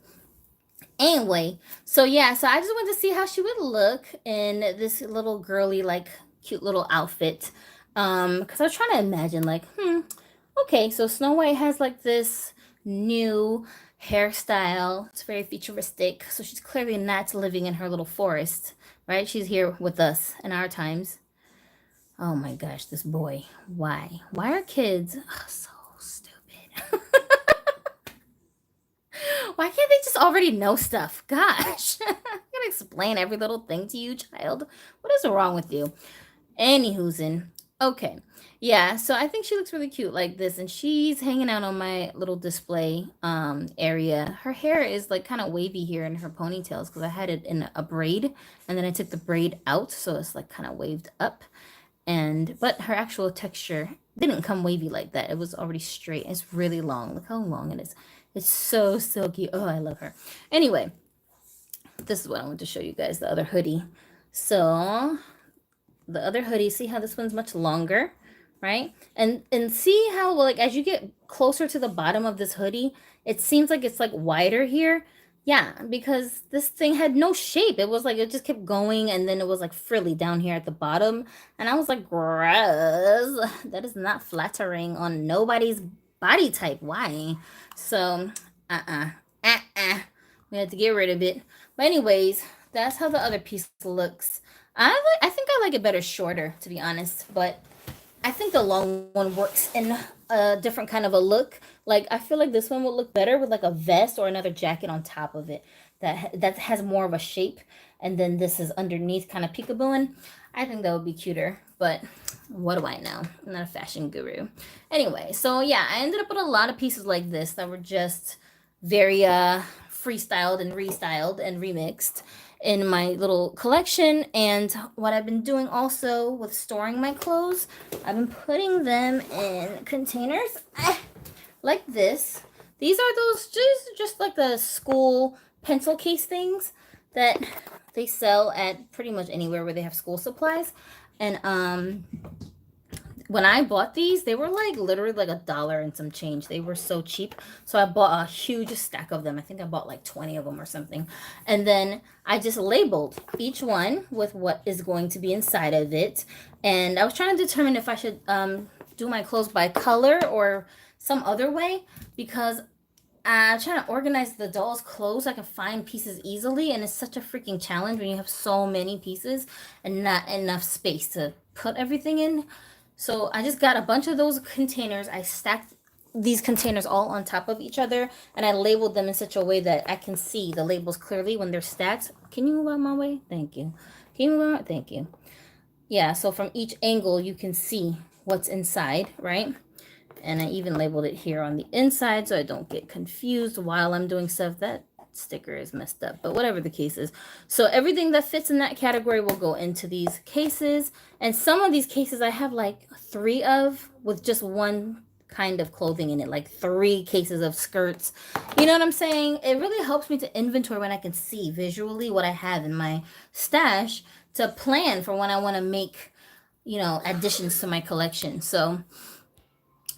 Anyway, so yeah, so I just wanted to see how she would look in this little girly, like, cute little outfit. Because I was trying to imagine, like, okay, so Snow White has, like, this new hairstyle. It's very futuristic. So she's clearly not living in her little forest, right? She's here with us in our times. Oh my gosh, this boy. Why? Why are kids so stupid? Why can't they just already know stuff? Gosh, I gotta explain every little thing to you, child. What is wrong with you? Anywho's okay. Yeah, so I think she looks really cute like this, and she's hanging out on my little display area. Her hair is like kind of wavy here in her ponytails because I had it in a braid, and then I took the braid out, so it's like kind of waved up. But her actual texture didn't come wavy like that. It was already straight. It's really long. Look how long it is. It's so silky. Oh, I love her. Anyway, this is what I want to show you guys, the other hoodie. So the other hoodie, see how this one's much longer, right? And see how, like, as you get closer to the bottom of this hoodie, it seems like it's like wider here. Yeah, because this thing had no shape. It was like, it just kept going, and then it was like frilly down here at the bottom. And I was like, gross. That is not flattering on nobody's body type. Why? So, we had to get rid of it. But anyways, that's how the other piece looks. I think I like it better shorter, to be honest. But I think the long one works in a different kind of a look. Like, I feel like this one would look better with like a vest or another jacket on top of it that has more of a shape. And then this is underneath, kind of peekabooing. I think that would be cuter. But What do I know? I'm not a fashion guru. Anyway, so yeah, I ended up with a lot of pieces like this that were just very freestyled and restyled and remixed in my little collection. And what I've been doing also with storing my clothes, I've been putting them in containers like this. These are those just like the school pencil case things that they sell at pretty much anywhere where they have school supplies. And when I bought these, they were like literally like $1 and some change. They were so cheap. So I bought a huge stack of them. I think I bought like 20 of them or something. And then I just labeled each one with what is going to be inside of it. And I was trying to determine if I should do my clothes by color or some other way, because I'm trying to organize the doll's clothes so I can find pieces easily, and it's such a freaking challenge when you have so many pieces and not enough space to put everything in. So I just got a bunch of those containers. I stacked these containers all on top of each other, and I labeled them in such a way that I can see the labels clearly when they're stacked. Can you move out my way? Thank you. Can you move out? Thank you. Yeah, so from each angle you can see what's inside, right? And I even labeled it here on the inside so I don't get confused while I'm doing stuff. That sticker is messed up, but whatever the case is. So everything that fits in that category will go into these cases. And some of these cases I have like 3 of with just one kind of clothing in it, like 3 cases of skirts. You know what I'm saying? It really helps me to inventory when I can see visually what I have in my stash to plan for when I want to make, you know, additions to my collection. So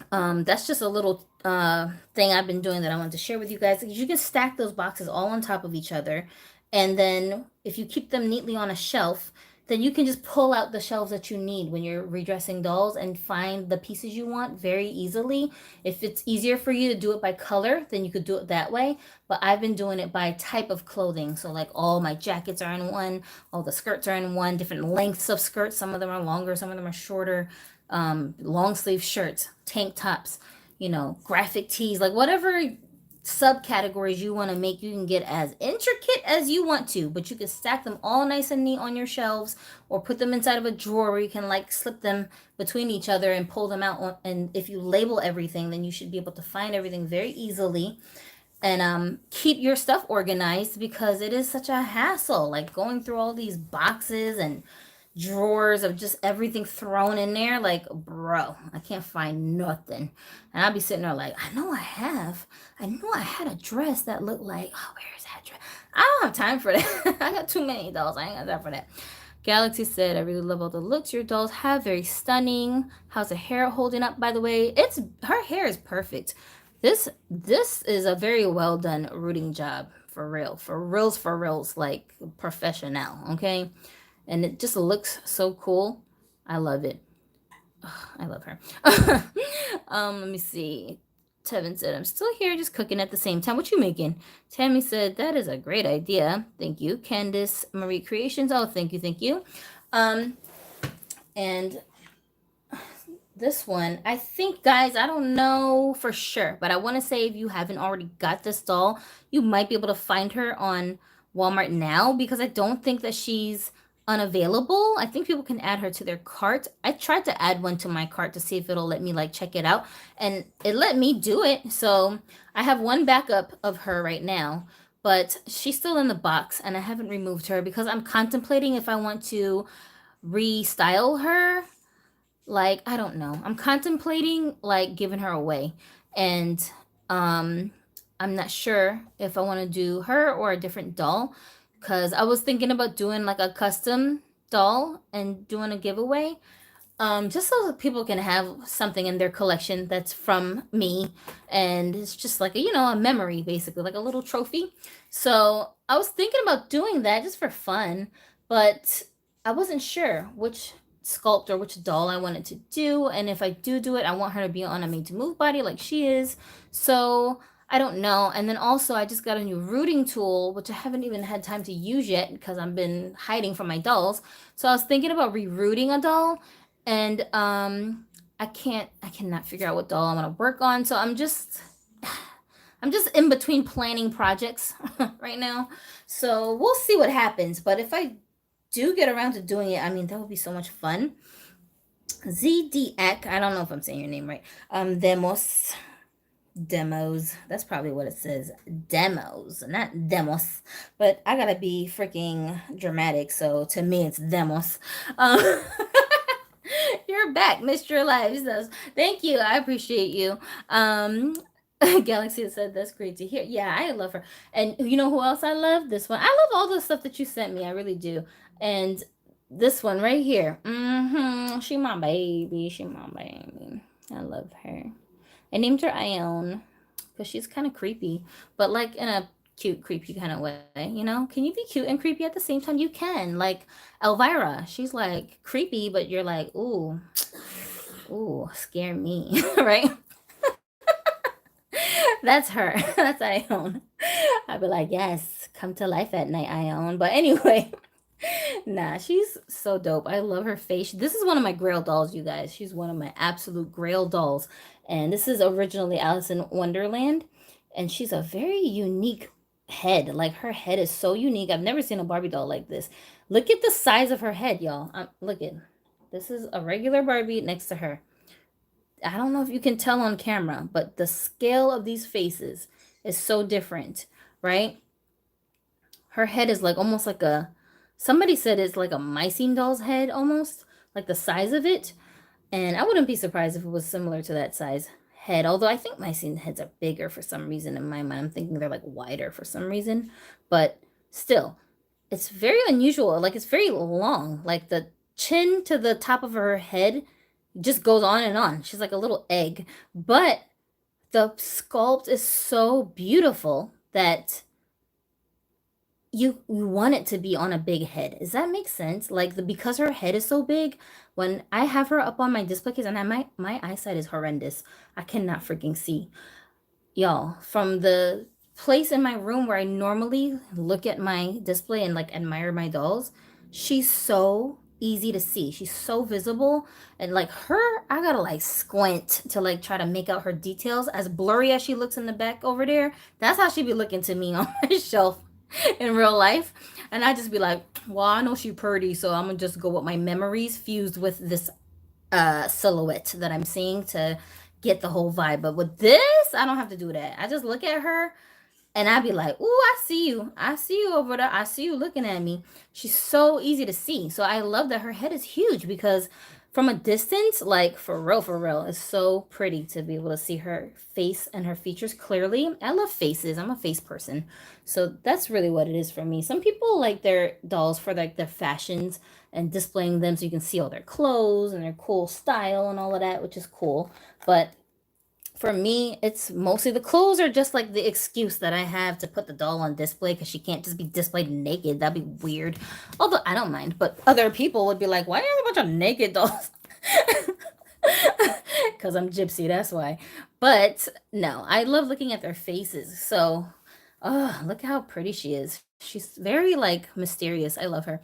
that's just a little thing I've been doing that I wanted to share with you guys. You can stack those boxes all on top of each other, and then if you keep them neatly on a shelf, then you can just pull out the shelves that you need when you're redressing dolls and find the pieces you want very easily. If it's easier for you to do it by color, then you could do it that way. But I've been doing it by type of clothing. So like all my jackets are in one, all the skirts are in one, different lengths of skirts. Some of them are longer, some of them are shorter. Long sleeve shirts, tank tops, you know, graphic tees, like whatever subcategories you want to make, you can get as intricate as you want to, but you can stack them all nice and neat on your shelves, or put them inside of a drawer where you can like slip them between each other and pull them out. And if you label everything, then you should be able to find everything very easily. And keep your stuff organized, because it is such a hassle, like going through all these boxes and drawers of just everything thrown in there. Like, bro, I can't find nothing. And I'll be sitting there like, I know I had a dress that looked like, oh, where is that dress? I don't have time for that. I got too many dolls. I ain't got time for that. Galaxy said, I really love all the looks your dolls have. Very stunning. How's the hair holding up, by the way? Her hair is perfect. This is a very well done rooting job, for real. For reals, like professional, okay? And it just looks so cool. I love it. Ugh, I love her. Let me see. Tevin said, I'm still here just cooking at the same time. What you making? Tammy said, that is a great idea. Thank you. Candice Marie Creations. Oh, thank you, thank you. And this one, I think, guys, I don't know for sure, but I want to say if you haven't already got this doll, you might be able to find her on Walmart now, because I don't think that she's unavailable. I think people can add her to their cart. I tried to add one to my cart to see if it'll let me like check it out, and it let me do it. So I have one backup of her right now, but she's still in the box and I haven't removed her because I'm contemplating if I want to restyle her. Like, I don't know. I'm contemplating like giving her away, and I'm not sure if I want to do her or a different doll, because I was thinking about doing like a custom doll and doing a giveaway, just so that people can have something in their collection that's from me, and it's just like a memory, basically like a little trophy. So I was thinking about doing that just for fun, but I wasn't sure which sculpt or which doll I wanted to do, and if I do it, I want her to be on a Made to Move body like she is. So I don't know. And then also I just got a new rooting tool, which I haven't even had time to use yet because I've been hiding from my dolls. So I was thinking about re-rooting a doll, and I cannot figure out what doll I want to work on. So I'm just in between planning projects right now. So we'll see what happens. But if I do get around to doing it, I mean, that would be so much fun. ZDX. I don't know if I'm saying your name right. Demos. That's probably what it says. Demos, not demos. But I gotta be freaking dramatic, so to me it's demos. Um, you're back, Mr. Lives. Thank you. I appreciate you. Galaxy said that's great to hear. Yeah, I love her. And you know who else I love? This one. I love all the stuff that you sent me. I really do. And this one right here. She my baby. She my baby. I love her. I named her Ione because she's kind of creepy, but like in a cute, creepy kind of way. You know, can you be cute and creepy at the same time? You can. Like Elvira, she's like creepy, but you're like, ooh, ooh, scare me, right? That's her. That's Ione. I'd be like, yes, come to life at night, Ione. But anyway, nah, she's so dope. I love her face. This is one of my Grail dolls, you guys. She's one of my absolute Grail dolls. And this is originally Alice in Wonderland. And she's a very unique head. Like her head is so unique. I've never seen a Barbie doll like this. Look at the size of her head, y'all. Look at this is a regular Barbie next to her. I don't know if you can tell on camera, but the scale of these faces is so different, right? Her head is like almost like a somebody said it's like a Mycene doll's head almost, like the size of it. And I wouldn't be surprised if it was similar to that size head, although I think Mycene heads are bigger for some reason in my mind. I'm thinking they're like wider for some reason, but still, it's very unusual. Like it's very long. Like the chin to the top of her head just goes on and on. She's like a little egg, but the sculpt is so beautiful that you want it to be on a big head. Does that make sense? Like the because her head is so big, when I have her up on my display case, and my eyesight is horrendous. I cannot freaking see. Y'all, from the place in my room where I normally look at my display and like admire my dolls, she's so easy to see. She's so visible. And like her, I gotta like squint to like try to make out her details. As blurry as she looks in the back over there, that's how she be looking to me on my shelf in real life. And I just be like, well, I know she pretty, so I'm gonna just go with my memories fused with this silhouette that I'm seeing to get the whole vibe. But with this, I don't have to do that. I just look at her and I'd be like, ooh, I see you. I see you over there. I see you looking at me. She's so easy to see. So I love that her head is huge because from a distance, like for real, it's so pretty to be able to see her face and her features clearly. I love faces. I'm a face person. So that's really what it is for me. Some people like their dolls for like their fashions and displaying them so you can see all their clothes and their cool style and all of that, which is cool. But for me, it's mostly the clothes are just like the excuse that I have to put the doll on display because she can't just be displayed naked. That'd be weird. Although I don't mind, but other people would be like, why are there a bunch of naked dolls? Because I'm Gypsy, that's why. But no, I love looking at their faces. So, oh, look how pretty she is. She's very like mysterious. I love her.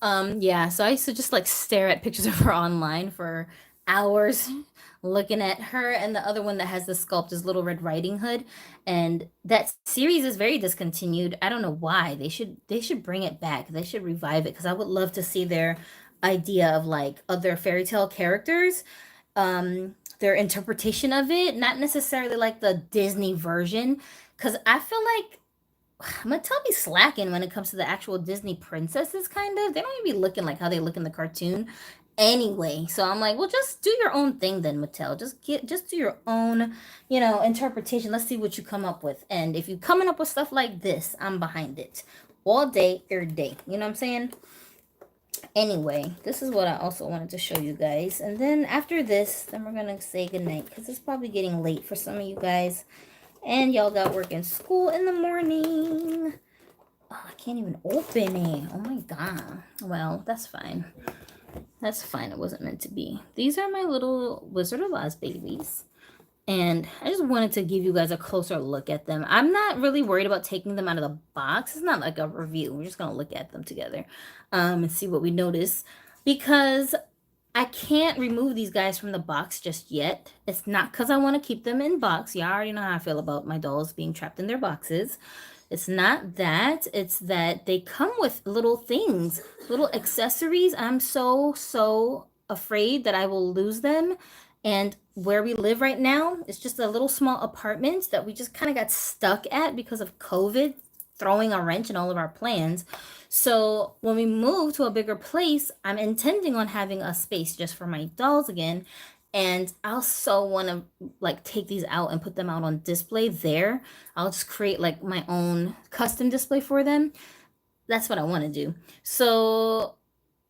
Yeah, so I used to just like stare at pictures of her online for hours looking at her and the other one that has the sculpt is Little Red Riding Hood, and that series is very discontinued. I don't know why. They should bring it back. They should revive it because I would love to see their idea of like other fairy tale characters, their interpretation of it, not necessarily like the Disney version, because I feel like Mattel be slacking when it comes to the actual Disney princesses, kind of. They don't even be looking like how they look in the cartoon anyway. So I'm like, well, just do your own thing then, Mattel. Just do your own, interpretation. Let's see what you come up with. And if you coming up with stuff like this, I'm behind it. All day, every day. You know what I'm saying? Anyway, this is what I also wanted to show you guys. And then after this, then we're going to say goodnight because it's probably getting late for some of you guys. And y'all got work and school in the morning. Oh, I can't even open it. Oh my god. Well, that's fine. That's fine. It wasn't meant to be. These are my little Wizard of Oz babies. And I just wanted to give you guys a closer look at them. I'm not really worried about taking them out of the box. It's not like a review. We're just going to look at them together and see what we notice. Because I can't remove these guys from the box just yet. It's not because I want to keep them in box. Y'all already know how I feel about my dolls being trapped in their boxes. It's not that. It's that they come with little things, little accessories. I'm so afraid that I will lose them. And where we live right now, it's just a little small apartment that we just kind of got stuck at because of COVID throwing a wrench in all of our plans. So when we move to a bigger place, I'm intending on having a space just for my dolls again. And I'll so want to like take these out and put them out on display there. I'll just create like my own custom display for them. That's what I want to do. So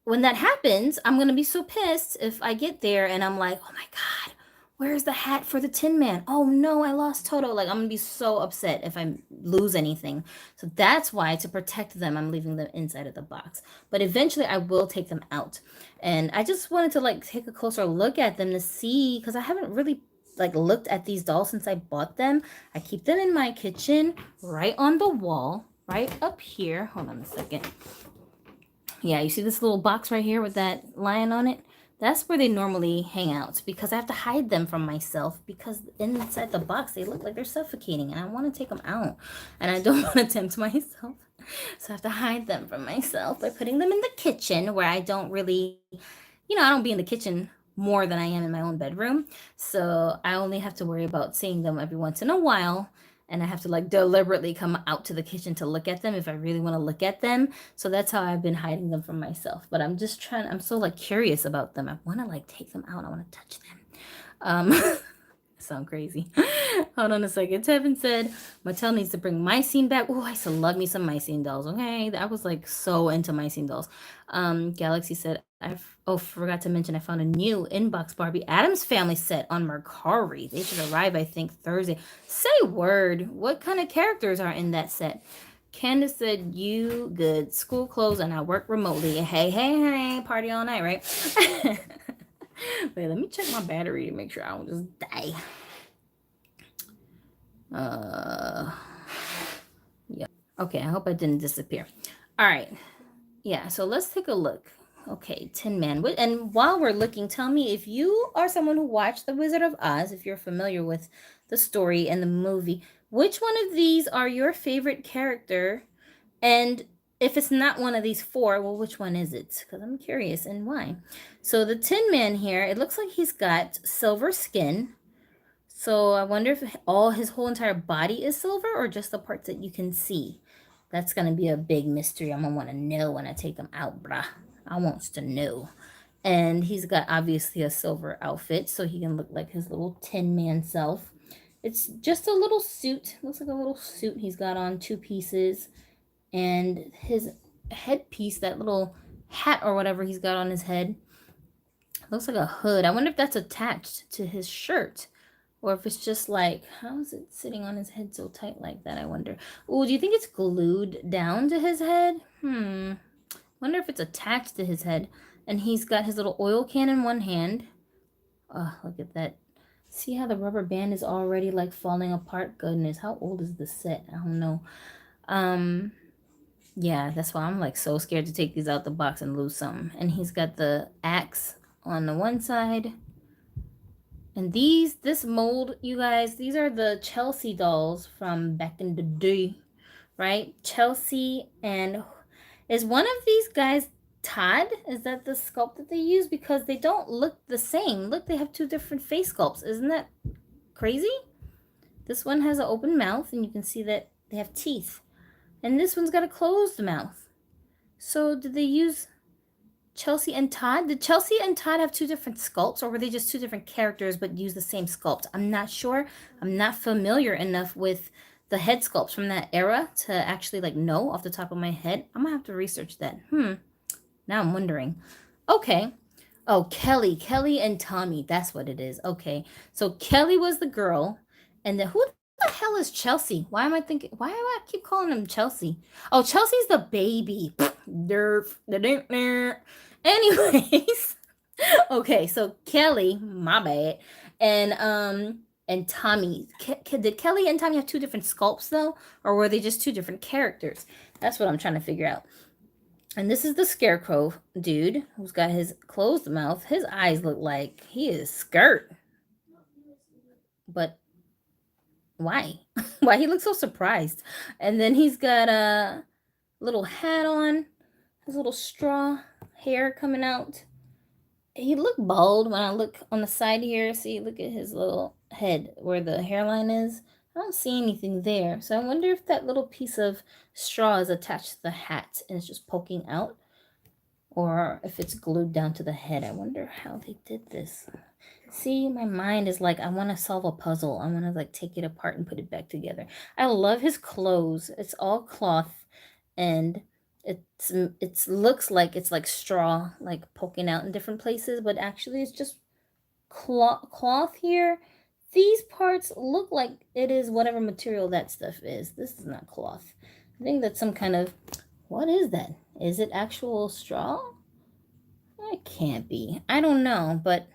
when that happens, I'm gonna be so pissed if I get there and I'm like, oh my God, where's the hat for the Tin Man? Oh no, I lost Toto. Like, I'm gonna be so upset if I lose anything. So that's why, to protect them, I'm leaving them inside of the box. But eventually I will take them out. And I just wanted to like take a closer look at them to see, because I haven't really like looked at these dolls since I bought them. I keep them in my kitchen, right on the wall, right up here. Hold on a second. Yeah, you see this little box right here with that lion on it? That's where they normally hang out, because I have to hide them from myself, because inside the box they look like they're suffocating and I want to take them out and I don't want to tempt myself. So I have to hide them from myself by putting them in the kitchen, where I don't really, I don't be in the kitchen more than I am in my own bedroom. So I only have to worry about seeing them every once in a while. And I have to like deliberately come out to the kitchen to look at them if I really want to look at them. So that's how I've been hiding them from myself. But I'm so like curious about them. I want to like take them out. I want to touch them. Sound crazy. Hold on a second. Tevin said Mattel needs to bring Mycene back. Oh, I used to love me some Mycene dolls. Okay, I was like so into Mycene dolls. Galaxy said forgot to mention I found a new inbox Barbie Addams Family set on Mercari. They should arrive, I think, Thursday. Say word. What kind of characters are in that set? Candace said, you good. School closed and I work remotely. Hey, hey, hey. Party all night, right? Wait, let me check my battery to make sure I don't just die. Yeah. Okay, I hope I didn't disappear. All right. Yeah, so let's take a look. Okay, Tin Man. And while we're looking, tell me if you are someone who watched The Wizard of Oz, if you're familiar with the story and the movie, which one of these are your favorite character? And if it's not one of these four, well, which one is it? Because I'm curious, and why. So the Tin Man here, it looks like he's got silver skin. So I wonder if his whole entire body is silver, or just the parts that you can see. That's going to be a big mystery. I'm going to want to know when I take him out, bruh. I wants to know. And he's got obviously a silver outfit, so he can look like his little Tin Man self. It's just a little suit. Looks like a little suit he's got on, 2 pieces. And his headpiece, that little hat or whatever he's got on his head, looks like a hood. I wonder if that's attached to his shirt, or if it's just like, how is it sitting on his head so tight like that, I wonder. Oh, do you think it's glued down to his head? Wonder if it's attached to his head. And he's got his little oil can in one hand. Oh, look at that. See how the rubber band is already like falling apart? Goodness, how old is this set? I don't know. Yeah, that's why I'm like so scared to take these out the box and lose something. And he's got the axe on the one side. And this mold, you guys, these are the Chelsea dolls from back in the day, right? Chelsea, and is one of these guys Todd? Is that the sculpt that they use? Because they don't look the same. Look, they have 2 different face sculpts. Isn't that crazy? This one has an open mouth, and you can see that they have teeth. And this one's got a closed mouth. So did they use Chelsea and Todd? Did Chelsea and Todd have 2 different sculpts, or were they just 2 different characters but use the same sculpt? I'm not sure. I'm not familiar enough with the head sculpts from that era to actually like know off the top of my head. I'm gonna have to research that. Now I'm wondering. Okay. Oh, Kelly and Tommy. That's what it is. Okay. So Kelly was the girl, and then who the hell is Chelsea? Why do I keep calling him Chelsea? Oh, Chelsea's the baby. Anyways, okay, so Kelly, my bad, and Tommy. Did Kelly and Tommy have 2 different sculpts though, or were they just 2 different characters? That's what I'm trying to figure out. And this is the Scarecrow dude who's got his closed mouth. His eyes look like he is skirt. But why? Why he looks so surprised? And then he's got a little hat on, his little straw hair coming out. he looked bald when I look on the side here. See, look at his little head where the hairline is. I don't see anything there. So I wonder if that little piece of straw is attached to the hat and it's just poking out, or if it's glued down to the head. I wonder how they did this. See, my mind is like, I want to solve a puzzle. I want to like take it apart and put it back together. I love his clothes. It's all cloth, and it looks like it's like straw, like poking out in different places, but actually it's just cloth here. These parts look like it is whatever material that stuff is. This is not cloth. I think that's some kind of, what is that? Is it actual straw? It can't be. I don't know, but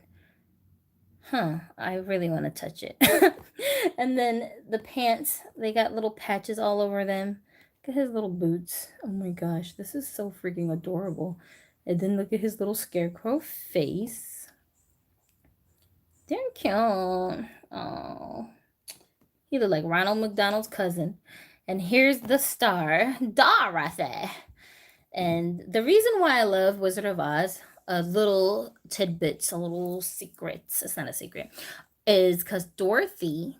I really want to touch it. And then the pants, they got little patches all over them. Look at his little boots. Oh my gosh, this is so freaking adorable. And then look at his little scarecrow face. They're cute. Oh, he looked like Ronald McDonald's cousin. And here's the star, Dorothy. And the reason why I love Wizard of Oz, a little tidbits, a little secrets, it's not a secret, is because Dorothy,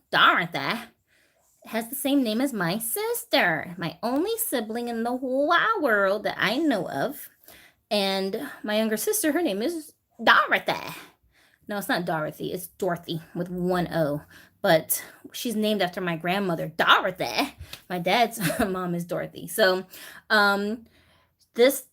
has the same name as my sister, my only sibling in the whole wide world that I know of. And my younger sister, her name is Dorothy. No, it's not Dorothy, it's Dorothy with one O. But she's named after my grandmother, Dorothy. My dad's mom is Dorothy. So, this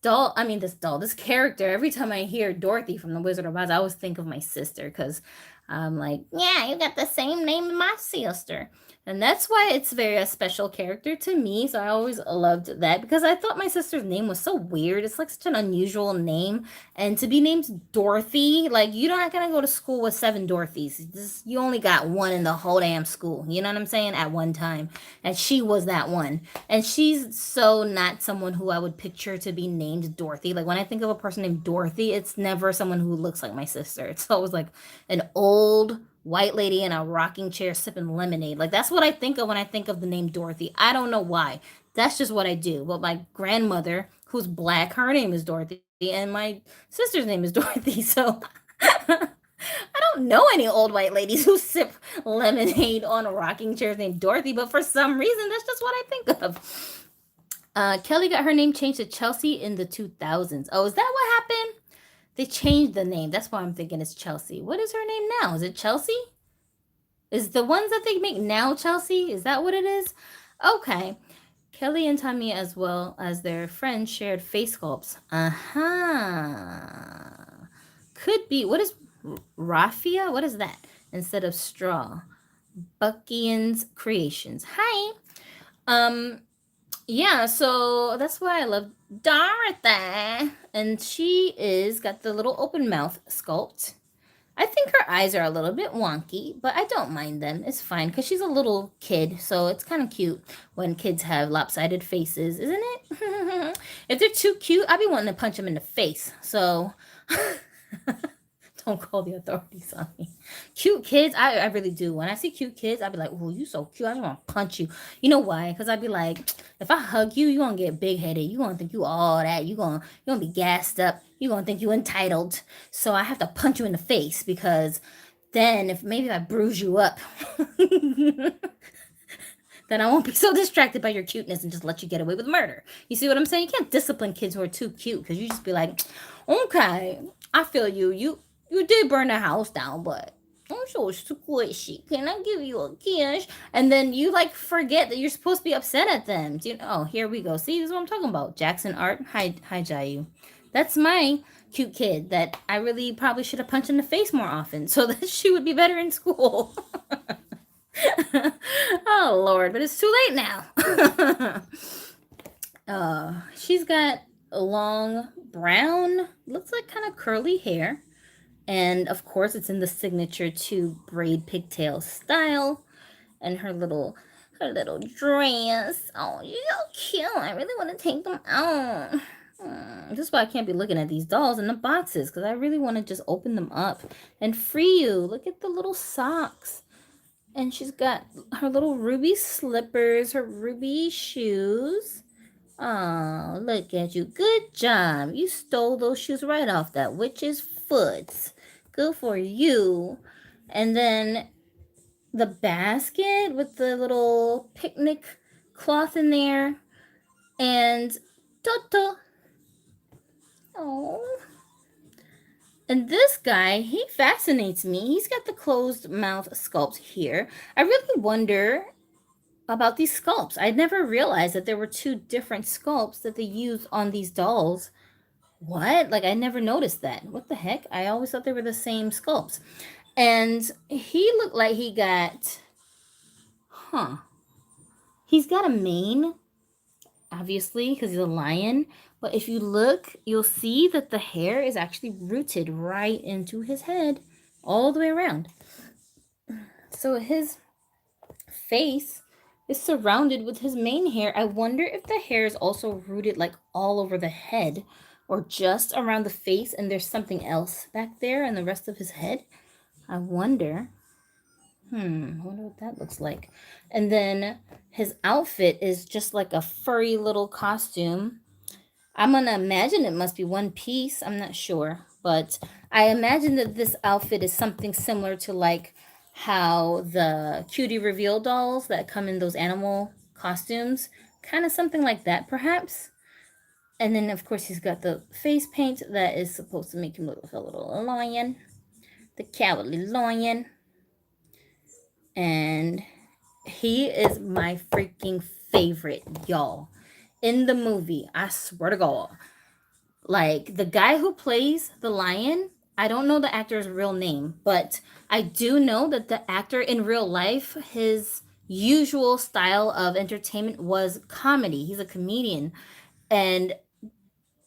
character, every time I hear Dorothy from The Wizard of Oz, I always think of my sister, because I'm like, yeah, you got the same name as my sister. And that's why it's a special character to me. So I always loved that, because I thought my sister's name was so weird. It's like such an unusual name. And to be named Dorothy, like, you're not going to go to school with 7 Dorothys. You only got one in the whole damn school. You know what I'm saying? At one time. And she was that one. And she's so not someone who I would picture to be named Dorothy. Like, when I think of a person named Dorothy, it's never someone who looks like my sister. It's always like an old white lady in a rocking chair sipping lemonade. Like, that's what I think of when I think of the name Dorothy. I don't know why. That's just what I do. But my grandmother, who's black, her name is Dorothy, and my sister's name is Dorothy. So I don't know any old white ladies who sip lemonade on rocking chairs named Dorothy, but for some reason, that's just what I think of. Kelly got her name changed to Chelsea in the 2000s. Oh, is that what happened? They changed the name. That's why I'm thinking it's Chelsea. What is her name now? Is it Chelsea? Is the ones that they make now Chelsea? Is that what it is? Okay. Kelly and Tommy, as well as their friends, shared face sculpts. Could be. What is raffia? What is that? Instead of straw. Buckian's Creations. Hi. Yeah, so that's why I love Dorothy. And she is got the little open mouth sculpt. I think her eyes are a little bit wonky, but I don't mind them. It's fine, because she's a little kid, so it's kind of cute when kids have lopsided faces, isn't it? If they're too cute, I'd be wanting to punch them in the face. So don't call the authorities on me. Cute kids, I really do. When I see cute kids, I'd be like, oh, you so cute. I just want to punch you. You know why? Because I'd be like, if I hug you, you're going to get big-headed. You're going to think you all that. You're going to be gassed up. You're going to think you entitled. So I have to punch you in the face, because then if I bruise you up, then I won't be so distracted by your cuteness and just let you get away with murder. You see what I'm saying? You can't discipline kids who are too cute, because you just be like, okay, I feel you. You did burn the house down, but I'm so squishy. Can I give you a kiss? And then you like forget that you're supposed to be upset at them. Do you know? Oh, here we go. See, this is what I'm talking about. Jackson Art. Hi, Jayu. That's my cute kid that I really probably should have punched in the face more often, so that she would be better in school. Oh, Lord. But it's too late now. She's got a long brown, looks like kind of curly hair. And of course, it's in the signature 2 braid pigtail style. And her little dress. Oh, you're so cute. I really want to take them out. This is why I can't be looking at these dolls in the boxes, because I really want to just open them up and free you. Look at the little socks. And she's got her little ruby slippers, her ruby shoes. Oh, look at you. Good job. You stole those shoes right off that witch's foots. Good for you. And then the basket with the little picnic cloth in there. And Toto. Oh. And this guy, he fascinates me. He's got the closed mouth sculpt here. I really wonder about these sculpts. I never realized that there were two different sculpts that they use on these dolls. What? Like, I never noticed that. What the heck? I always thought they were the same sculpts. And he looked like he got, he's got a mane, obviously, because he's a lion. But if you look, you'll see that the hair is actually rooted right into his head, all the way around. So his face is surrounded with his mane hair. I wonder if the hair is also rooted like all over the head or just around the face and there's something else back there in the rest of his head. I wonder. I wonder what that looks like. And then his outfit is just like a furry little costume. I'm gonna imagine it must be one piece. I'm not sure. But I imagine that this outfit is something similar to like how the cutie reveal dolls that come in those animal costumes, kind of something like that perhaps. And then of course he's got the face paint that is supposed to make him look like a little lion, the cowardly lion. And he is my freaking favorite, y'all, in the movie. I swear to God. Like, the guy who plays the lion, I don't know the actor's real name, but I do know that the actor in real life, his usual style of entertainment was comedy. He's a comedian. And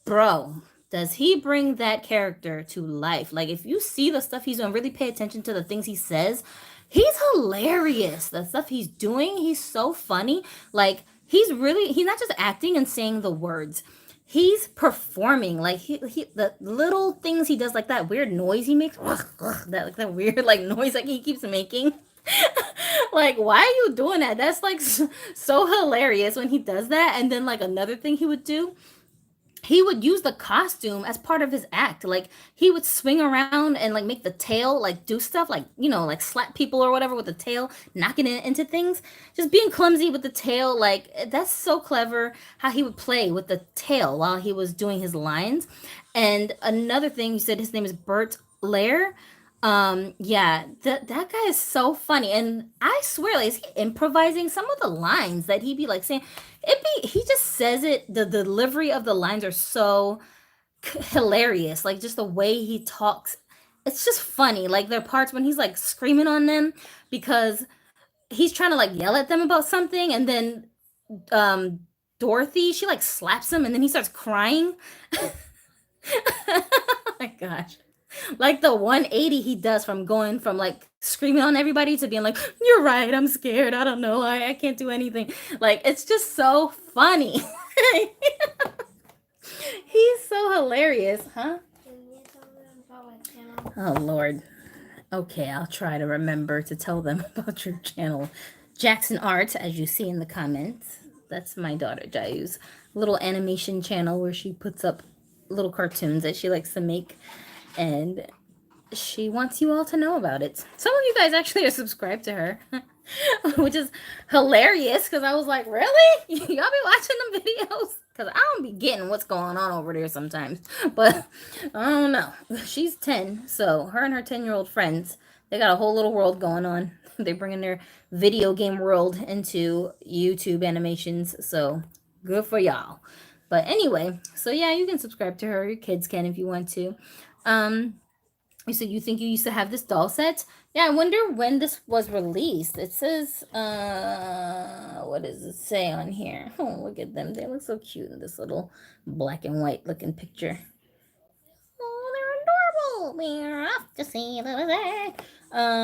bro, does he bring that character to life? Like, if you see the stuff he's doing, really pay attention to the things he says. He's hilarious. The stuff he's doing, he's so funny. Like, he's not just acting and saying the words. He's performing. Like, he the little things he does, like that weird noise he makes, that weird like noise like he keeps making. Like, why are you doing that? That's like so hilarious when he does that. And then like another thing he would do, he would use the costume as part of his act. Like, he would swing around and like make the tail like do stuff, like, you know, like slap people or whatever with the tail, knocking it into things, just being clumsy with the tail. Like, that's so clever how he would play with the tail while he was doing his lines. And another thing, you said his name is Bert Lair. Yeah, that guy is so funny. And I swear, like, is he improvising some of the lines that he be like saying? He just says it. The delivery of the lines are so hilarious. Like, just the way he talks, it's just funny. Like, there are parts when he's like screaming on them because he's trying to like yell at them about something, and then um Dorothy, she like slaps him and then he starts crying. Oh my gosh. Like the 180 he does from going from like screaming on everybody to being like, you're right, I'm scared, I don't know, I can't do anything. Like, it's just so funny. He's so hilarious, huh? Oh Lord. Okay, I'll try to remember to tell them about your channel. Jackson Art, as you see in the comments. That's my daughter Jayu's little animation channel where she puts up little cartoons that she likes to make, and she wants you all to know about it. Some of you guys actually are subscribed to her, which is hilarious because I was like, really? Y'all be watching the videos? Because I don't be getting what's going on over there sometimes. But I don't know. She's 10, so her and her 10-year-old friends, they got a whole little world going on. They're bringing their video game world into YouTube animations, so good for y'all. But anyway, so yeah, you can subscribe to her. Your kids can if you want to. You said you think you used to have this doll set? Yeah, I wonder when this was released. It says, what does it say on here? Oh, look at them. They look so cute in this little black and white looking picture. Oh, they're adorable. We're off to see the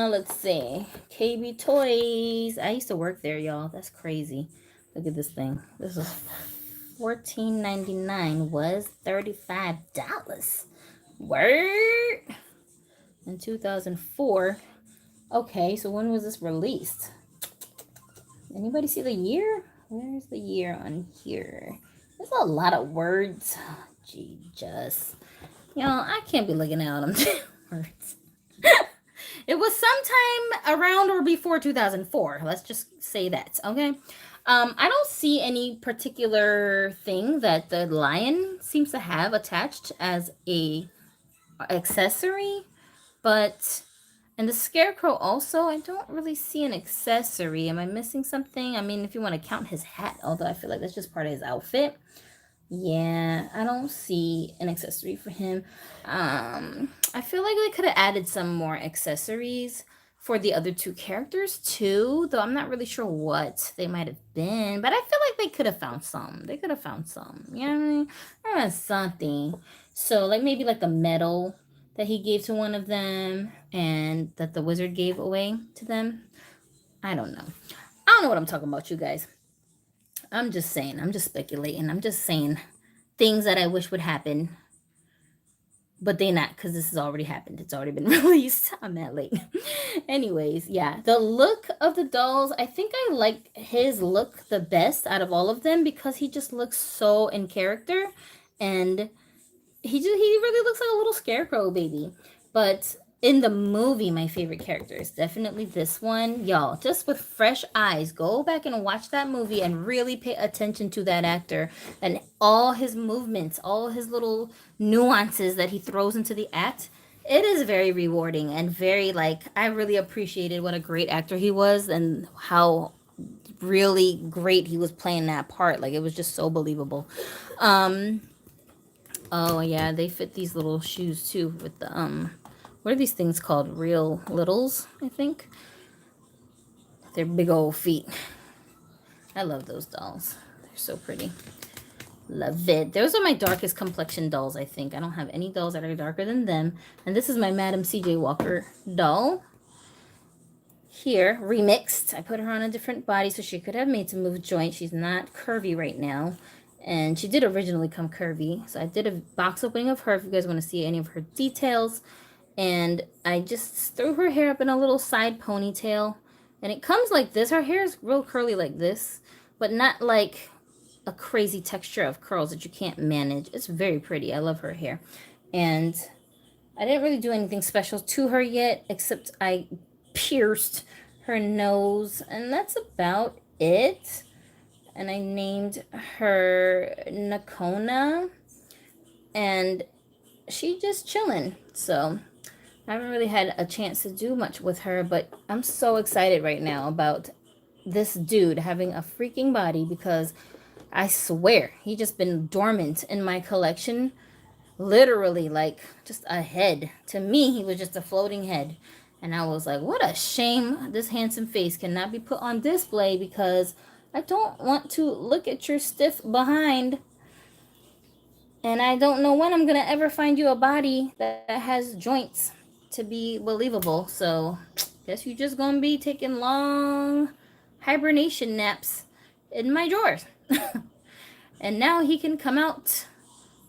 let's see. KB Toys. I used to work there, y'all. That's crazy. Look at this thing. This is $14.99, was $35. Word. In 2004. Okay, so when was this released? Anybody see the year? Where's the year on here? There's a lot of words. Gee, just. You know, I can't be looking at them words. It was sometime around or before 2004. Let's just say that, okay? I don't see any particular thing that the lion seems to have attached as a accessory, but and the scarecrow also, I don't really see an accessory. Am I missing something? I mean, if you want to count his hat, although I feel like that's just part of his outfit. Yeah, I don't see an accessory for him. I feel like they could have added some more accessories for the other two characters too, though I'm not really sure what they might have been. But I feel like they could have found some. They could have found some. You know what I mean? Something. So like maybe like a medal that he gave to one of them and that the wizard gave away to them. I don't know. I don't know what I'm talking about, you guys. I'm just saying. I'm just speculating. I'm just saying things that I wish would happen, but they not because this has already happened. It's already been released. I'm that late. Anyways, yeah, the look of the dolls. I think I like his look the best out of all of them because he just looks so in character, and he really looks like a little scarecrow baby. But in the movie, my favorite character is definitely this one. Y'all, just with fresh eyes, go back and watch that movie and really pay attention to that actor and all his movements, all his little nuances that he throws into the act. It is very rewarding and very like I really appreciated what a great actor he was and how really great he was playing that part. Like it was just so believable. Um Oh yeah, they fit these little shoes too with the what are these things called? Real littles, I think. They're big old feet. I love those dolls. They're so pretty. Love it. Those are my darkest complexion dolls, I think. I don't have any dolls that are darker than them. And this is my Madam CJ Walker doll. Here, remixed. I put her on a different body so she could have made to move joint. She's not curvy right now. And she did originally come curvy. So I did a box opening of her if you guys want to see any of her details. And I just threw her hair up in a little side ponytail. And it comes like this. Her hair is real curly like this, but not like a crazy texture of curls that you can't manage. It's very pretty. I love her hair. And I didn't really do anything special to her yet, except I pierced her nose. And that's about it. And I named her Nakona. And she just chilling. So I haven't really had a chance to do much with her, but I'm so excited right now about this dude having a freaking body because I swear he just been dormant in my collection. Literally, like just a head. To me, he was just a floating head. And I was like, what a shame this handsome face cannot be put on display because I don't want to look at your stiff behind. And I don't know when I'm going to ever find you a body that has joints to be believable. So, guess you're just going to be taking long hibernation naps in my drawers. And now he can come out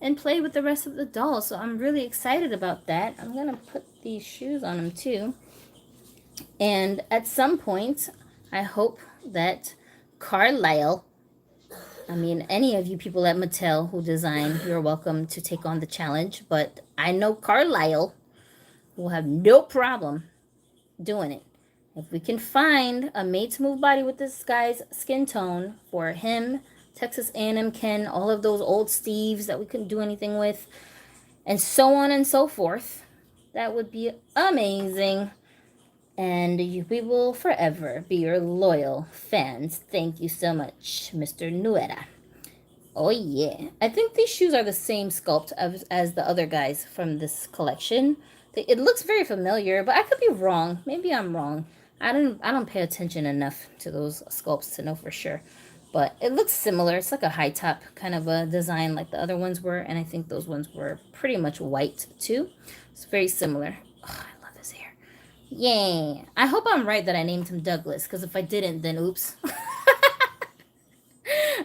and play with the rest of the dolls. So I'm really excited about that. I'm going to put these shoes on him too. And at some point, I hope that Carlisle, I mean, any of you people at Mattel who design, you're welcome to take on the challenge. But I know Carlisle will have no problem doing it. If we can find a made-to-move body with this guy's skin tone for him, Texas A&M Ken, all of those old Steves that we couldn't do anything with, and so on and so forth, that would be amazing. And we will forever be your loyal fans. Thank you so much, Mr. Nuera. Oh, yeah. I think these shoes are the same sculpt as the other guys from this collection. It looks very familiar, but I could be wrong. Maybe I'm wrong. I don't pay attention enough to those sculpts to know for sure. But it looks similar. It's like a high top kind of a design like the other ones were. And I think those ones were pretty much white too. It's very similar. Oh, I love his hair. Yay. I hope I'm right that I named him Douglas. Because if I didn't, then oops.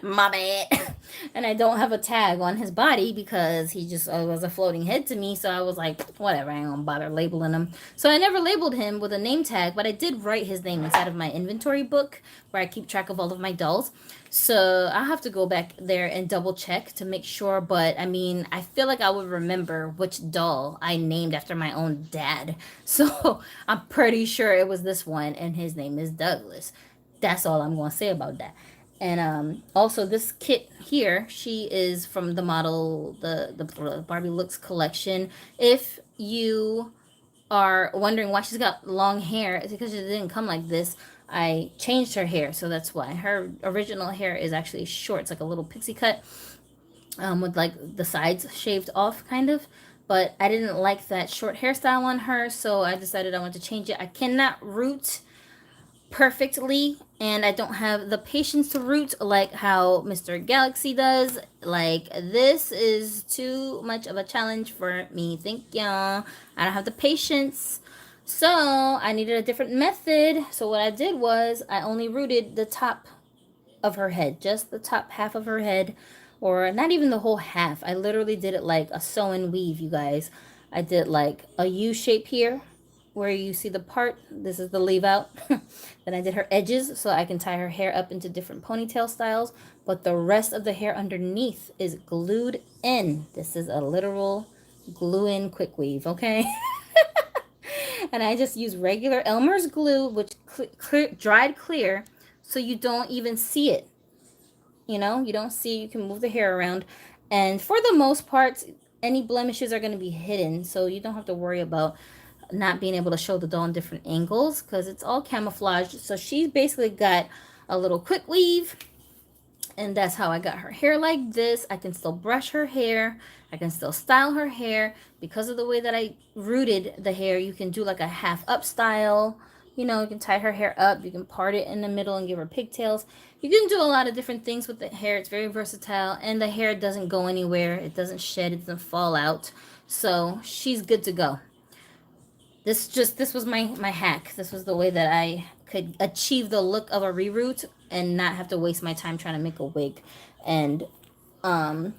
My bad. And I don't have a tag on his body because he just was a floating head to me. So I was like, whatever, I ain't gonna bother labeling him. So I never labeled him with a name tag, but I did write his name inside of my inventory book where I keep track of all of my dolls. So I'll have to go back there and double check to make sure. But I mean, I feel like I would remember which doll I named after my own dad. So I'm pretty sure it was this one, and his name is Douglas. That's all I'm gonna say about that. And also this kit here, she is from the model, the Barbie Looks collection. If you are wondering why she's got long hair, it's because it didn't come like this. I changed her hair, so that's why. Her original hair is actually short. It's like a little pixie cut, with like the sides shaved off, kind of. But I didn't like that short hairstyle on her, so I decided I wanted to change it. I cannot root perfectly, and I don't have the patience to root like how Mr. Galaxy does. Like, this is too much of a challenge for me. Thank y'all. I don't have the patience. So I needed a different method. So what I did was I only rooted the top of her head, just the top half of her head, or not even the whole half. I literally did it like a sew and weave, you guys. I did like a U shape here where you see the part. This is the leave out. Then I did her edges so I can tie her hair up into different ponytail styles, but the rest of the hair underneath is glued in. This is a literal glue in quick weave, okay? And I just use regular Elmer's glue, which dried clear, so you don't even see it. You know, you don't see, you can move the hair around. And for the most part, any blemishes are going to be hidden, so you don't have to worry about not being able to show the doll in different angles because it's all camouflaged. So she's basically got a little quick weave, and that's how I got her hair like this. I can still brush her hair. I can still style her hair. Because of the way that I rooted the hair, you can do like a half up style. You know, you can tie her hair up. You can part it in the middle and give her pigtails. You can do a lot of different things with the hair. It's very versatile, and the hair doesn't go anywhere. It doesn't shed. It doesn't fall out. So she's good to go. This was my hack. This was the way that I could achieve the look of a reroot and not have to waste my time trying to make a wig and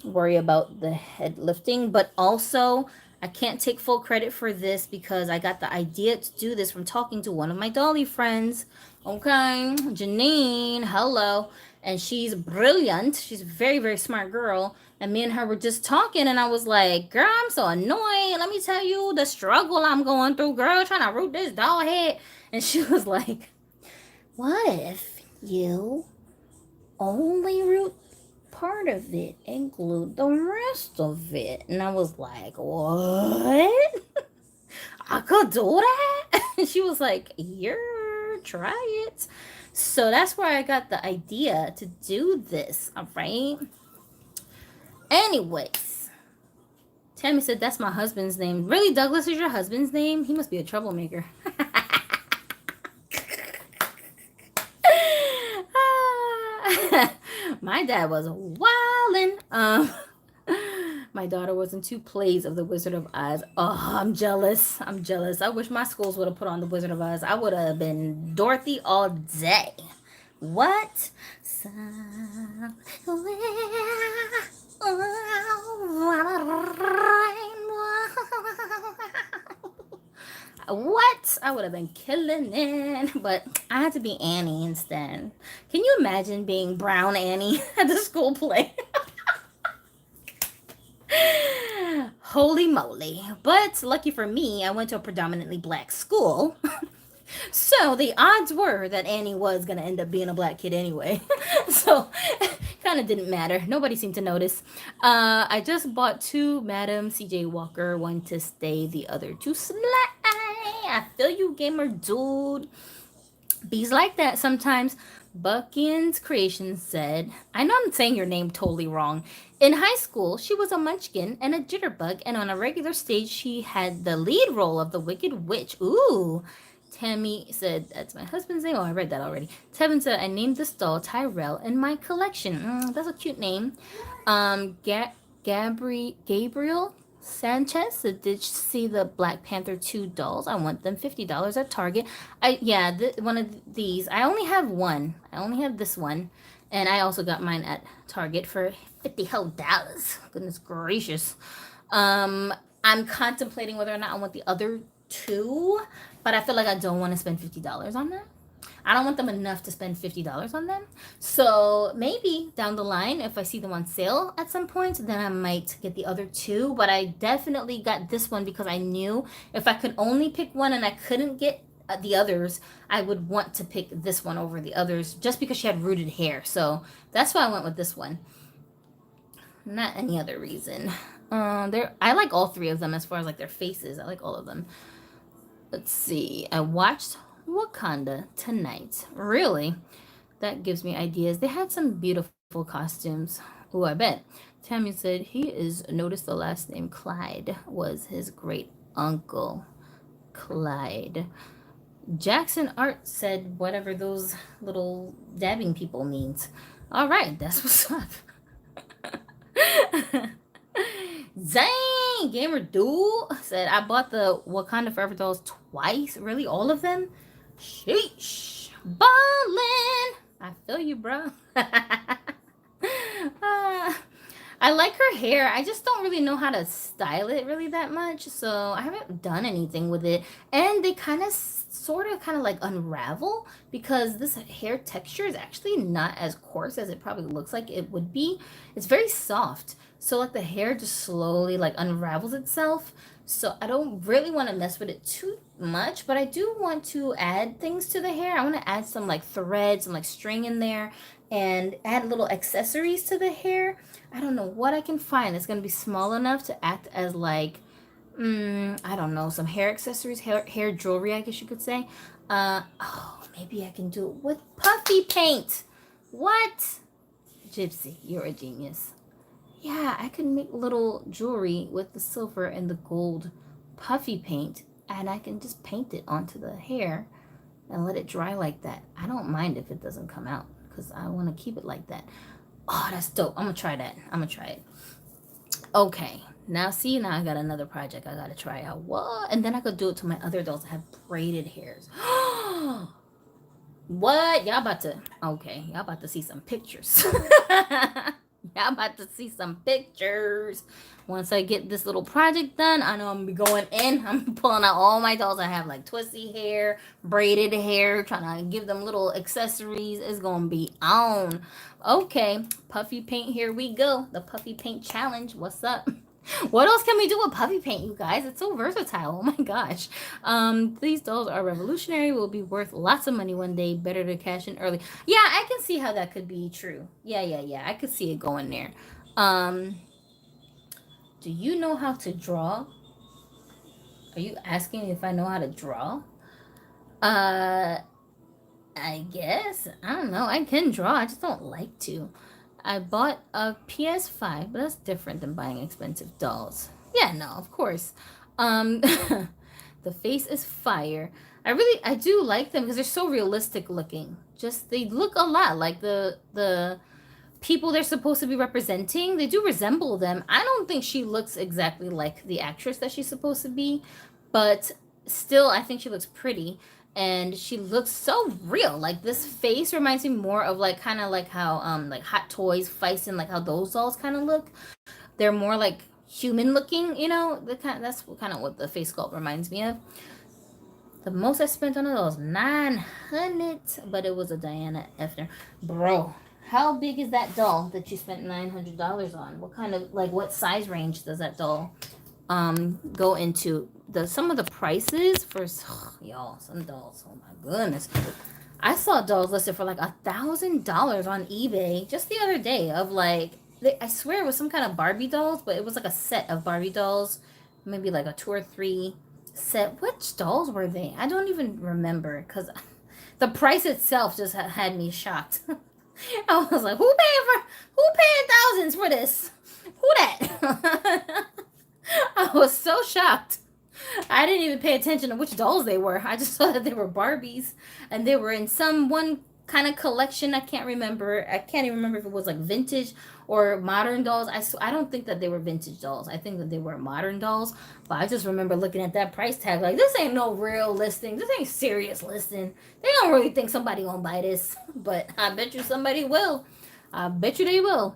worry about the head lifting. But also, I can't take full credit for this because I got the idea to do this from talking to one of my Dolly friends. Okay, Janine, hello. And she's brilliant. She's a very, very smart girl. And me and her were just talking, and I was like, girl, I'm so annoyed. Let me tell you the struggle I'm going through, girl, trying to root this doll head. And she was like, what if you only root part of it and glue the rest of it? And I was like, what? I could do that? And she was like, yeah, try it. So that's where I got the idea to do this, all right? Anyways, Tammy said that's my husband's name. Really, Douglas is your husband's name? He must be a troublemaker. My dad was wildin'. My daughter was in 2 plays of The Wizard of Oz. Oh, I'm jealous. I'm jealous. I wish my schools would have put on The Wizard of Oz. I would have been Dorothy all day. What? What? I would have been killing it, but I had to be Annie instead. Can you imagine being brown Annie at the school play? Holy moly. But lucky for me, I went to a predominantly black school. So the odds were that Annie was going to end up being a black kid anyway. So kind of didn't matter. Nobody seemed to notice. I just bought 2 Madam CJ Walker, one to stay, the other to slay. I feel you, gamer dude. Bees like that sometimes. Buckins Creations said, I know I'm saying your name totally wrong. In high school, she was a munchkin and a jitterbug, and on a regular stage, she had the lead role of the Wicked Witch. Ooh. Tammy said, that's my husband's name. Oh, I read that already. Tevin said, I named this doll Tyrell in my collection. That's a cute name. Gabriel Sanchez said, did you see the Black Panther 2 dolls? I want them $50 at Target. One of these. I only have one. I only have this one. And I also got mine at Target for $50 whole dollars. Goodness gracious. I'm contemplating whether or not I want the other two, but I feel like I don't want to spend $50 on them. I don't want them enough to spend $50 on them. So maybe down the line, if I see them on sale at some point, then I might get the other two. But I definitely got this one because I knew if I could only pick one and I couldn't get the others, I would want to pick this one over the others just because she had rooted hair. So that's why I went with this one. Not any other reason. I like all three of them as far as like their faces. I like all of them. Let's see. I watched Wakanda tonight. Really? That gives me ideas. They had some beautiful costumes. Oh, I bet. Tammy said he is noticed the last name Clyde was his great uncle. Clyde. Jackson Art said whatever those little dabbing people means. All right, that's what's up. Dang, Gamer Dude said I bought the Wakanda Forever dolls twice. Really, all of them? Sheesh, ballin'. I feel you, bro. I like her hair. I just don't really know how to style it really that much, so I haven't done anything with it. And they kind of sort of like unravel because this hair texture is actually not as coarse as it probably looks like it would be. It's very soft. So like the hair just slowly like unravels itself. So I don't really want to mess with it too much, but I do want to add things to the hair. I want to add some like threads, some like string in there, and add little accessories to the hair. I don't know what I can find that's going to be small enough to act as like, I don't know, some hair accessories, hair jewelry, I guess you could say. Maybe I can do it with puffy paint. What? Gypsy, you're a genius. Yeah, I can make little jewelry with the silver and the gold puffy paint, and I can just paint it onto the hair and let it dry like that. I don't mind if it doesn't come out because I want to keep it like that. Oh, that's dope. I'm going to try that. I'm going to try it. Okay. Now, see, now I got another project I got to try out. What? And then I could do it to my other dolls that have braided hairs. What? Y'all about to... Okay. Y'all about to see some pictures. Y'all about to see some pictures. Once I get this little project done, I know I'm going to be going in. I'm pulling out all my dolls. I have like twisty hair, braided hair, trying to give them little accessories. It's going to be on. Okay, puffy paint, here we go. The puffy paint challenge. What's up? What else can we do with puffy paint, you guys? It's so versatile. Oh my gosh. These dolls are revolutionary. Will be worth lots of money one day. Better to cash in early. Yeah, I can see how that could be true. Yeah. I could see it going there. Do you know how to draw? Are you asking if I know how to draw? I guess. I don't know. I can draw. I just don't like to. I bought a PS5, but that's different than buying expensive dolls. Yeah, no, of course. The face is fire. I do like them because they're so realistic looking. Just they look a lot like the people they're supposed to be representing. They do resemble them. I don't think she looks exactly like the actress that she's supposed to be, but still, I think she looks pretty. And she looks so real. Like this face reminds me more of like kind of like how like Hot Toys, Feist, and like how those dolls kind of look. They're more like human looking, you know. That's kind of what the face sculpt reminds me of. The most I spent on a doll was $900, but it was a Diana Effner. Bro, how big is that doll that you spent $900 on? What kind of like what size range does that doll go into? Some of the prices for y'all, some dolls, oh my goodness, I saw dolls listed for like $1,000 on eBay just the other day of like I swear it was some kind of Barbie dolls, but it was like a set of Barbie dolls, maybe like a 2 or 3 set. Which dolls were they? I don't even remember because the price itself just had me shocked. I was like, who paying thousands for this? Who that? I was so shocked. I didn't even pay attention to which dolls they were. I just saw that they were Barbies, and they were in some one kind of collection. I can't remember. I can't even remember if it was like vintage or modern dolls. I don't think that they were vintage dolls. I think that they were modern dolls. But I just remember looking at that price tag like, this ain't no real listing. This ain't serious listing. They don't really think somebody gonna buy this, but I bet you somebody will. I bet you they will.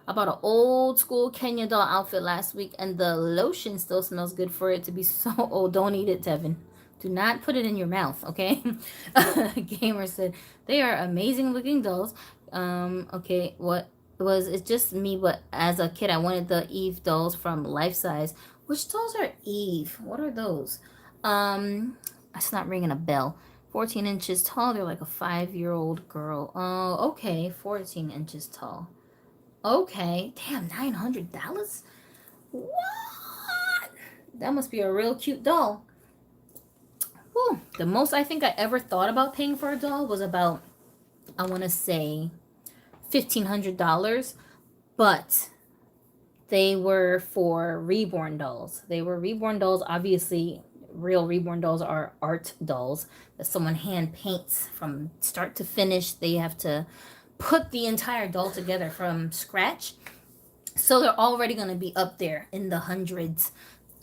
I bought an old school Kenya doll outfit last week, and the lotion still smells good for it to be so old. Don't eat it, Tevin. Do not put it in your mouth, okay? Gamer said, they are amazing looking dolls. Okay, what was it's just me, but as a kid, I wanted the Eve dolls from Life Size. Which dolls are Eve? What are those? It's not ringing a bell. 14 inches tall. They're like a 5-year-old girl. Oh, okay. 14 inches tall. Okay. Damn, $900? What? That must be a real cute doll. Whew. The most I think I ever thought about paying for a doll was about, I want to say, $1,500. But they were for reborn dolls. They were reborn dolls. Obviously, real reborn dolls are art dolls that someone hand paints from start to finish. They have to put the entire doll together from scratch. So they're already going to be up there in the hundreds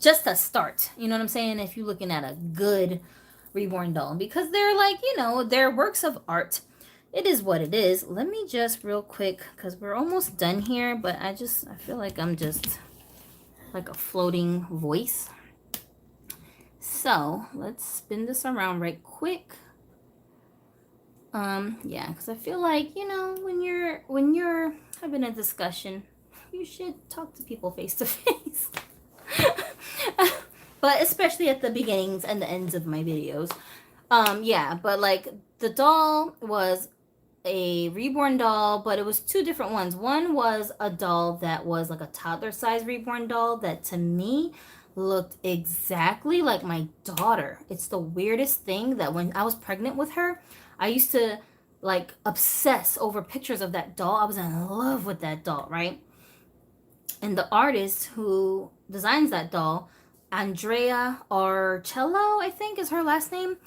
just to start. You know what I'm saying? If you're looking at a good reborn doll, because they're like, they're works of art. It is what it is. Let me just real quick, because we're almost done here, but I feel like I'm just like a floating voice. So let's spin this around right quick. Yeah, because I feel like, when you're having a discussion, you should talk to people face to face. But especially at the beginnings and the ends of my videos. Yeah, but like the doll was a reborn doll, but it was two different ones. One was a doll that was like a toddler size reborn doll that to me looked exactly like my daughter. It's the weirdest thing that when I was pregnant with her, I used to like obsess over pictures of that doll. I was in love with that doll, right? And the artist who designs that doll, Andrea Arcello, I think is her last name.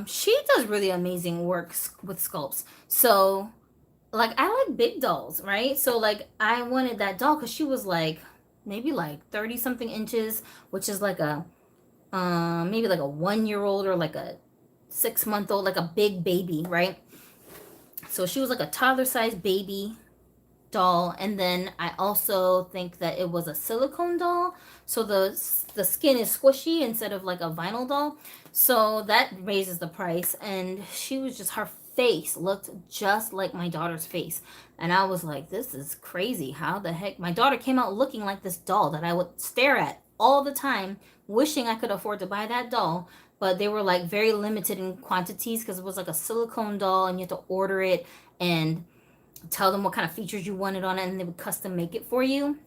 She does really amazing works with sculpts. So, like, I like big dolls, right? So, like, I wanted that doll because she was like maybe like 30 something inches, which is like a maybe like a 1-year-old or like a 6-month-old, like a big baby, right? So she was like a toddler sized baby doll, and then I also think that it was a silicone doll, so the skin is squishy instead of like a vinyl doll, so that raises the price. And she was just, her face looked just like my daughter's face, and I was like, this is crazy. How the heck my daughter came out looking like this doll that I would stare at all the time, wishing I could afford to buy that doll, but they were like very limited in quantities because it was like a silicone doll and you had to order it and tell them what kind of features you wanted on it, and they would custom make it for you.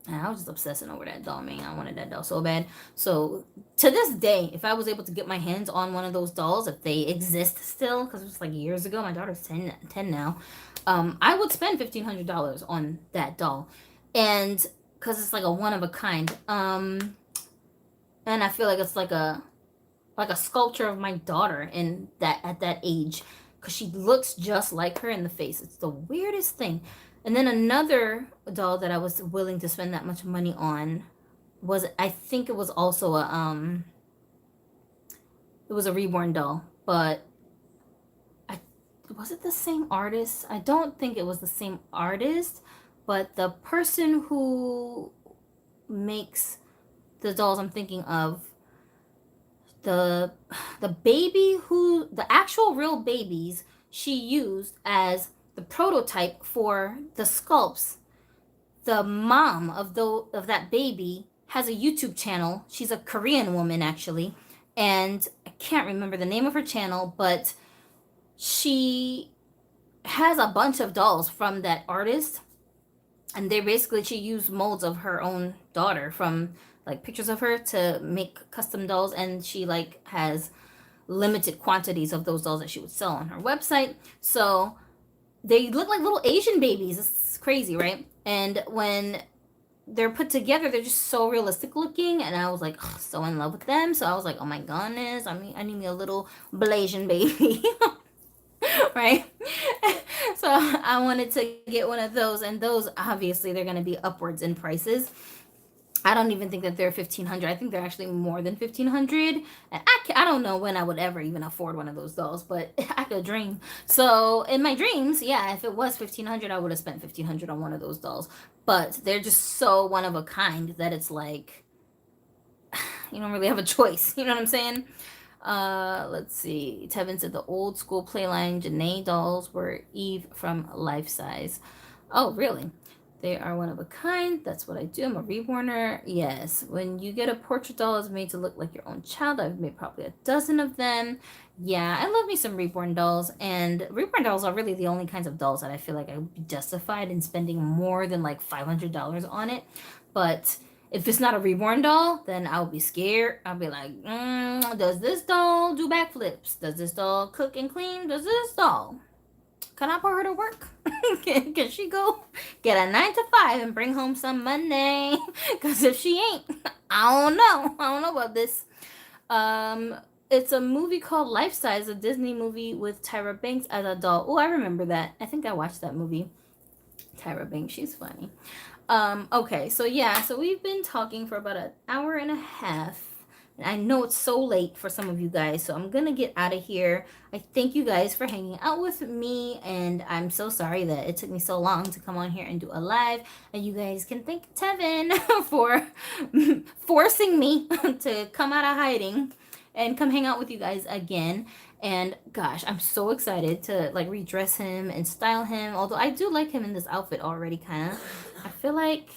And I was just obsessing over that doll, man. I wanted that doll so bad. So to this day, if I was able to get my hands on one of those dolls, if they exist still, because it was like years ago, my daughter's 10 now, I would spend $1,500 on that doll, and because it's like a one of a kind, and I feel like it's like a sculpture of my daughter in that at that age, because she looks just like her in the face. It's the weirdest thing. And then another doll that I was willing to spend that much money on was, I think it was also it was a reborn doll, but was it the same artist? I don't think it was the same artist, but the person who makes the dolls I'm thinking of, the baby who, the actual real babies she used as the prototype for the sculpts, the mom of that baby has a YouTube channel. She's a Korean woman actually, and I can't remember the name of her channel, but she has a bunch of dolls from that artist, and they basically, she used molds of her own daughter from like pictures of her to make custom dolls, and she like has limited quantities of those dolls that she would sell on her website. So they look like little Asian babies. It's crazy, right? And when they're put together, they're just so realistic looking, and I was like, oh, so in love with them. So I was like, oh my goodness, I need me a little Blasian baby. Right? So I wanted to get one of those, and those obviously they're going to be upwards in prices. I don't even think that they're $1,500. I think they're actually more than $1,500. And I don't know when I would ever even afford one of those dolls, but I like a dream. So in my dreams, yeah, if it was 1,500, I would have spent 1,500 on one of those dolls. But they're just so one of a kind that it's like you don't really have a choice. You know what I'm saying? Let's see. Tevin said the old school playline Janae dolls were Eve from Life Size. Oh, really? They are one of a kind. That's what I do. I'm a reborner. Yes. When you get a portrait doll, it's made to look like your own child. I've made probably a dozen of them. Yeah, I love me some reborn dolls. And reborn dolls are really the only kinds of dolls that I feel like I would be justified in spending more than like $500 on it. But if it's not a reborn doll, then I'll be scared. I'll be like, does this doll do backflips? Does this doll cook and clean? Does this doll, can I put her to work? can she go get a 9 to 5 and bring home some money? Because if she ain't, I don't know. I don't know about this. It's a movie called Life Size, a Disney movie with Tyra Banks as a doll. Oh, I remember that. I think I watched that movie. Tyra Banks, she's funny. Okay, so yeah, so we've been talking for about an hour and a half. And I know it's so late for some of you guys, so I'm gonna get out of here. I thank you guys for hanging out with me, and I'm so sorry that it took me so long to come on here and do a live. And you guys can thank Tevin for forcing me to come out of hiding and come hang out with you guys again. And gosh, I'm so excited to like redress him and style him. Although I do like him in this outfit already, kind of. I feel like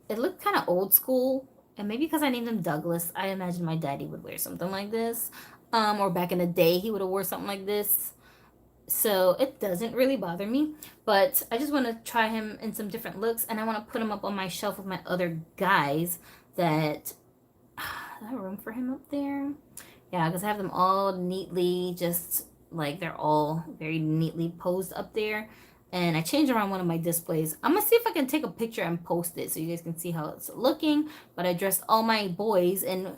it looked kind of old school. And maybe because I named him Douglas, I imagine my daddy would wear something like this. Or back in the day, he would have wore something like this. So it doesn't really bother me. But I just want to try him in some different looks. And I want to put him up on my shelf with my other guys that... Is there room for him up there? Yeah, because I have them all neatly, just like they're all very neatly posed up there. And I changed around one of my displays. I'm going to see if I can take a picture and post it so you guys can see how it's looking. But I dressed all my boys in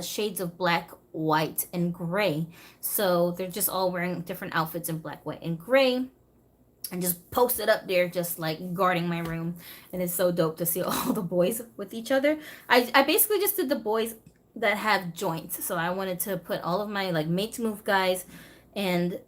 shades of black, white, and gray. So they're just all wearing different outfits in black, white, and gray. And just posted up there, just like guarding my room. And it's so dope to see all the boys with each other. I basically just did the boys that have joints. So I wanted to put all of my like Made to Move guys and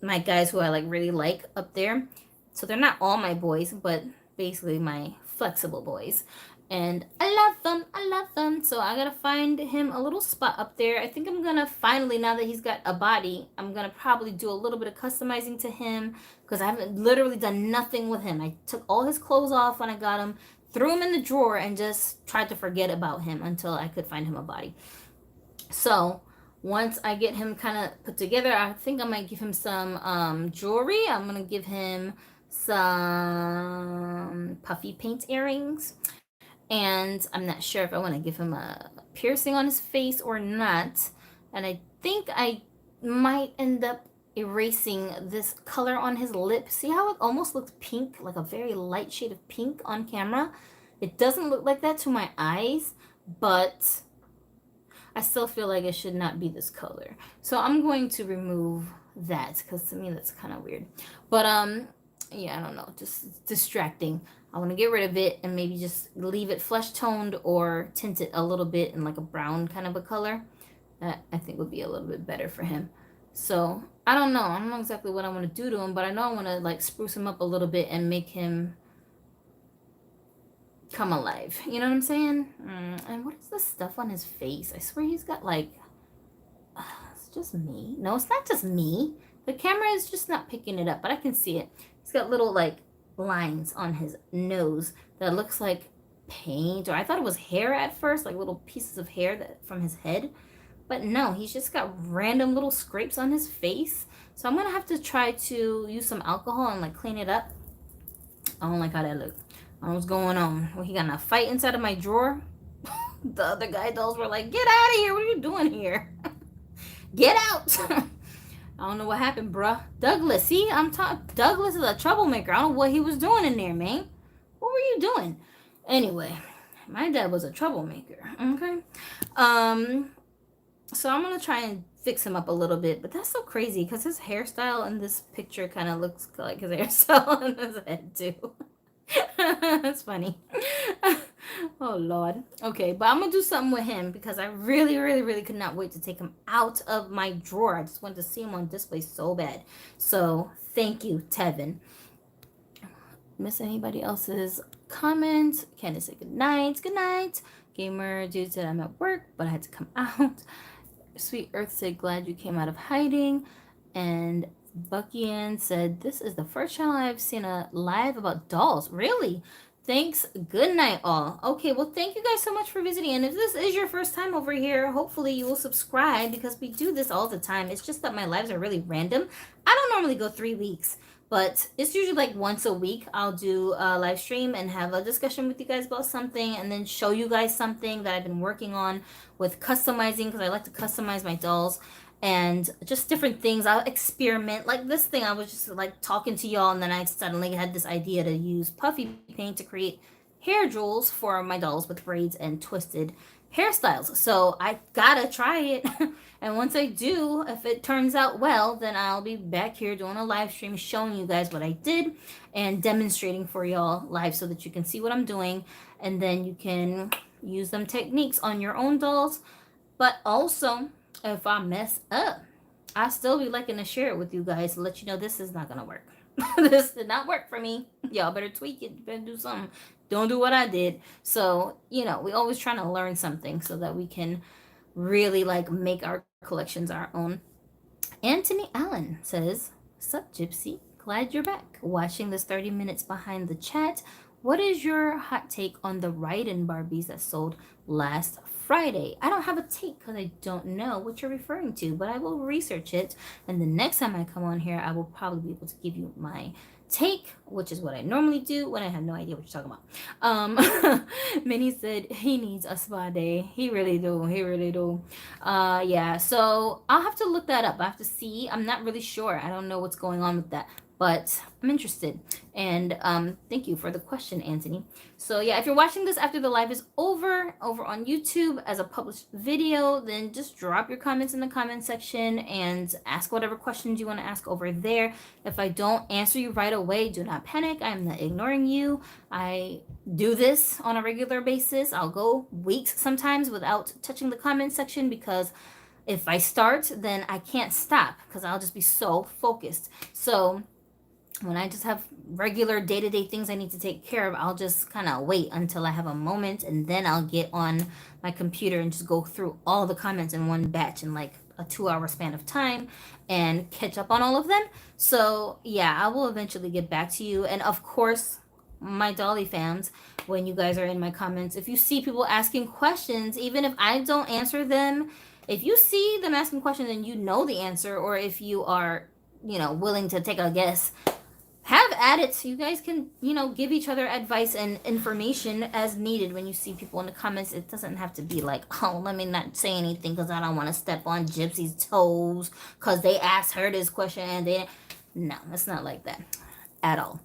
my guys who I like really like up there. So they're not all my boys, but basically my flexible boys. And I love them. I love them. So I gotta find him a little spot up there. I think I'm gonna finally, now that he's got a body, I'm gonna probably do a little bit of customizing to him because I haven't literally done nothing with him. I took all his clothes off when I got him, threw him in the drawer, and just tried to forget about him until I could find him a body. So once I get him kind of put together, I think I might give him some jewelry. I'm going to give him some puffy paint earrings. And I'm not sure if I want to give him a piercing on his face or not. And I think I might end up erasing this color on his lip. See how it almost looks pink, like a very light shade of pink on camera? It doesn't look like that to my eyes, but I still feel like it should not be this color. So I'm going to remove that because to me that's kind of weird. But yeah, I don't know, just distracting. I want to get rid of it and maybe just leave it flesh toned or tint it a little bit in like a brown kind of a color. That I think would be a little bit better for him. So I don't know. I don't know exactly what I want to do to him, but I know I want to like spruce him up a little bit and make him come alive. You know what I'm saying? And what is this stuff on his face? I swear he's got like... it's just me. No, it's not just me. The camera is just not picking it up, but I can see it. He's got little like lines on his nose that looks like paint, or I thought it was hair at first, like little pieces of hair that from his head. But no, he's just got random little scrapes on his face. So I'm going to have to try to use some alcohol and like clean it up. I don't like how that looks. I don't know what's going on. Well, he got in a fight inside of my drawer. The other guy dolls were like, get out of here. What are you doing here? Get out. I don't know what happened, bruh. Douglas, see, I'm talking. Douglas is a troublemaker. I don't know what he was doing in there, man. What were you doing? Anyway, my dad was a troublemaker. Okay. So I'm going to try and fix him up a little bit. But that's so crazy because his hairstyle in this picture kind of looks like his hairstyle on his head, too. That's funny. Oh Lord. Okay, but I'm gonna do something with him because I really, really, really could not wait to take him out of my drawer. I just wanted to see him on display so bad. So thank you, Tevin. Miss anybody else's comments? Candace said good night. Good night. Gamer dude said I'm at work, but I had to come out. Sweet Earth said glad you came out of hiding. And Bucky Ann said this is the first channel I've seen a live about dolls. Really? Thanks. Good night, all. Okay, well, thank you guys so much for visiting. And if this is your first time over here, hopefully you will subscribe because we do this all the time. It's just that my lives are really random. I don't normally go 3 weeks, but it's usually like once a week. I'll do a live stream and have a discussion with you guys about something and then show you guys something that I've been working on with customizing because I like to customize my dolls and just different things. I'll experiment. Like this thing, I was just like talking to y'all, and then I suddenly had this idea to use puffy paint to create hair jewels for my dolls with braids and twisted hairstyles. So I gotta try it. And once I do, if it turns out well, then I'll be back here doing a live stream showing you guys what I did and demonstrating for y'all live so that you can see what I'm doing, and then you can use them techniques on your own dolls. But also, if I mess up, I still be liking to share it with you guys to let you know this is not gonna work. This did not work for me. Y'all better tweak it. Better do something. Don't do what I did. So, we always trying to learn something so that we can really like make our collections our own. Anthony Allen says, sup Gypsy? Glad you're back. Watching this 30 minutes behind the chat. What is your hot take on the ride-in Barbies that sold last Friday? I don't have a take because I don't know what you're referring to, but I will research it. And the next time I come on here, I will probably be able to give you my take, which is what I normally do when I have no idea what you're talking about. Minnie said he needs a spa day. He really do. He really do. Yeah, so I'll have to look that up. I have to see. I'm not really sure. I don't know what's going on with that, but I'm interested. And thank you for the question, Anthony. So yeah, if you're watching this after the live is over on YouTube as a published video, then just drop your comments in the comment section and ask whatever questions you want to ask over there. If I don't answer you right away, do not panic. I'm not ignoring you. I do this on a regular basis. I'll go weeks sometimes without touching the comment section because if I start, then I can't stop because I'll just be so focused. So when I just have regular day-to-day things I need to take care of, I'll just kind of wait until I have a moment, and then I'll get on my computer and just go through all the comments in one batch in like a 2-hour span of time and catch up on all of them. So yeah, I will eventually get back to you. And of course, my Dolly fams, when you guys are in my comments, if you see people asking questions, even if I don't answer them, if you see them asking questions and you know the answer, or if you are, willing to take a guess, have at it so you guys can, give each other advice and information as needed when you see people in the comments. It doesn't have to be like, oh, let me not say anything because I don't want to step on Gypsy's toes because they asked her this question and then, no, it's not like that at all.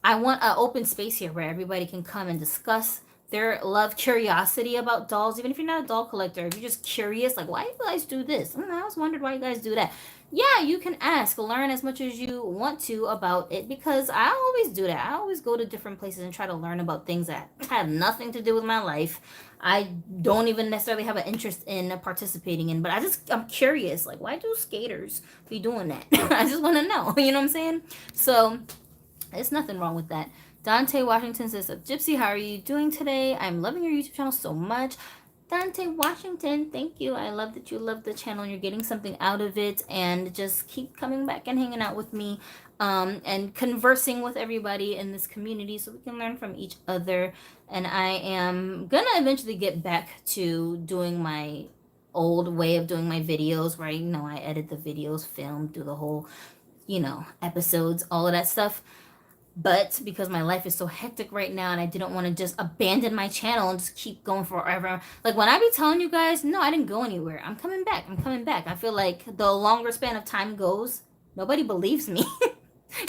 I want an open space here where everybody can come and discuss their curiosity about dolls. Even if you're not a doll collector, if you're just curious, like, why do you guys do this? I was wondering why you guys do that. Yeah, you can ask, learn as much as you want to about it, because I always do that. I always go to different places and try to learn about things that have nothing to do with my life. I don't even necessarily have an interest in participating in, but I'm curious, like, why do skaters be doing that? I just want to know, you know what I'm saying? So there's nothing wrong with that. Dante Washington says, Gypsy, how are you doing today? I'm loving your YouTube channel so much. Dante Washington, thank you. I love that you love the channel and you're getting something out of it, and just keep coming back and hanging out with me and conversing with everybody in this community so we can learn from each other. And I am gonna eventually get back to doing my old way of doing my videos where I edit the videos, film, do the whole episodes, all of that stuff. But because my life is so hectic right now and I didn't want to just abandon my channel and just keep going forever. Like when I be telling you guys, no, I didn't go anywhere. I'm coming back. I feel like the longer span of time goes, nobody believes me.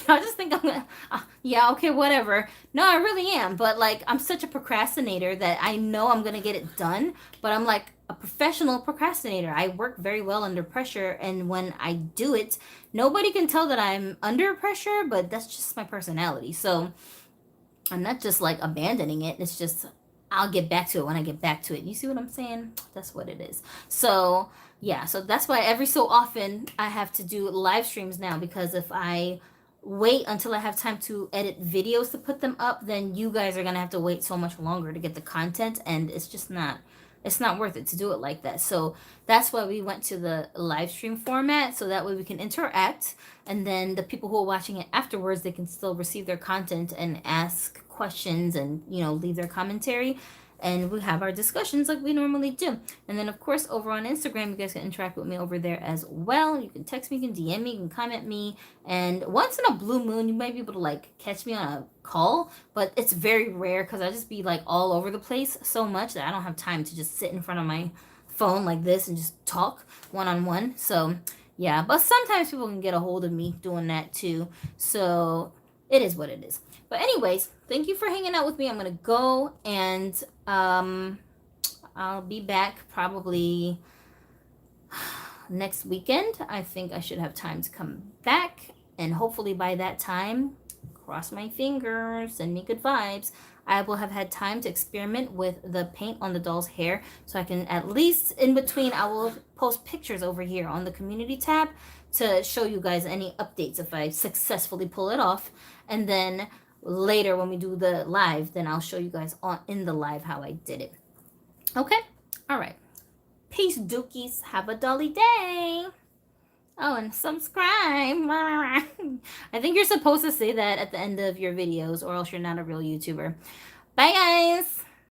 I just think I'm gonna, yeah, okay, whatever. No, I really am. But like, I'm such a procrastinator that I know I'm gonna get it done. But I'm like a professional procrastinator. I work very well under pressure. And when I do it, nobody can tell that I'm under pressure, but that's just my personality. So I'm not just like abandoning it. It's just I'll get back to it when I get back to it. You see what I'm saying? That's what it is. So, yeah, so that's why every so often I have to do live streams now, because if I wait until I have time to edit videos to put them up, then you guys are going to have to wait so much longer to get the content, and it's not worth it to do it like that. So that's why we went to the live stream format, so that way we can interact, and then the people who are watching it afterwards, they can still receive their content and ask questions and, you know, leave their commentary, and we have our discussions like we normally do. And then of course over on Instagram, you guys can interact with me over there as well. You can text me, you can DM me, you can comment me, and once in a blue moon you might be able to like catch me on a call, but it's very rare because I just be like all over the place so much that I don't have time to just sit in front of my phone like this and just talk one-on-one. So yeah, but sometimes people can get a hold of me doing that too, so it is what it is. But anyways, thank you for hanging out with me. I'm gonna go, and I'll be back probably next weekend. I think I should have time to come back, and hopefully by that time, cross my fingers, send me good vibes, I will have had time to experiment with the paint on the doll's hair, so I can at least in between, I will post pictures over here on the community tab to show you guys any updates if I successfully pull it off. And then later when we do the live, then I'll show you guys on in the live how I did it. Okay? All right. Peace, dookies. Have a dolly day. Oh, and subscribe. I think you're supposed to say that at the end of your videos, or else you're not a real YouTuber. Bye, guys.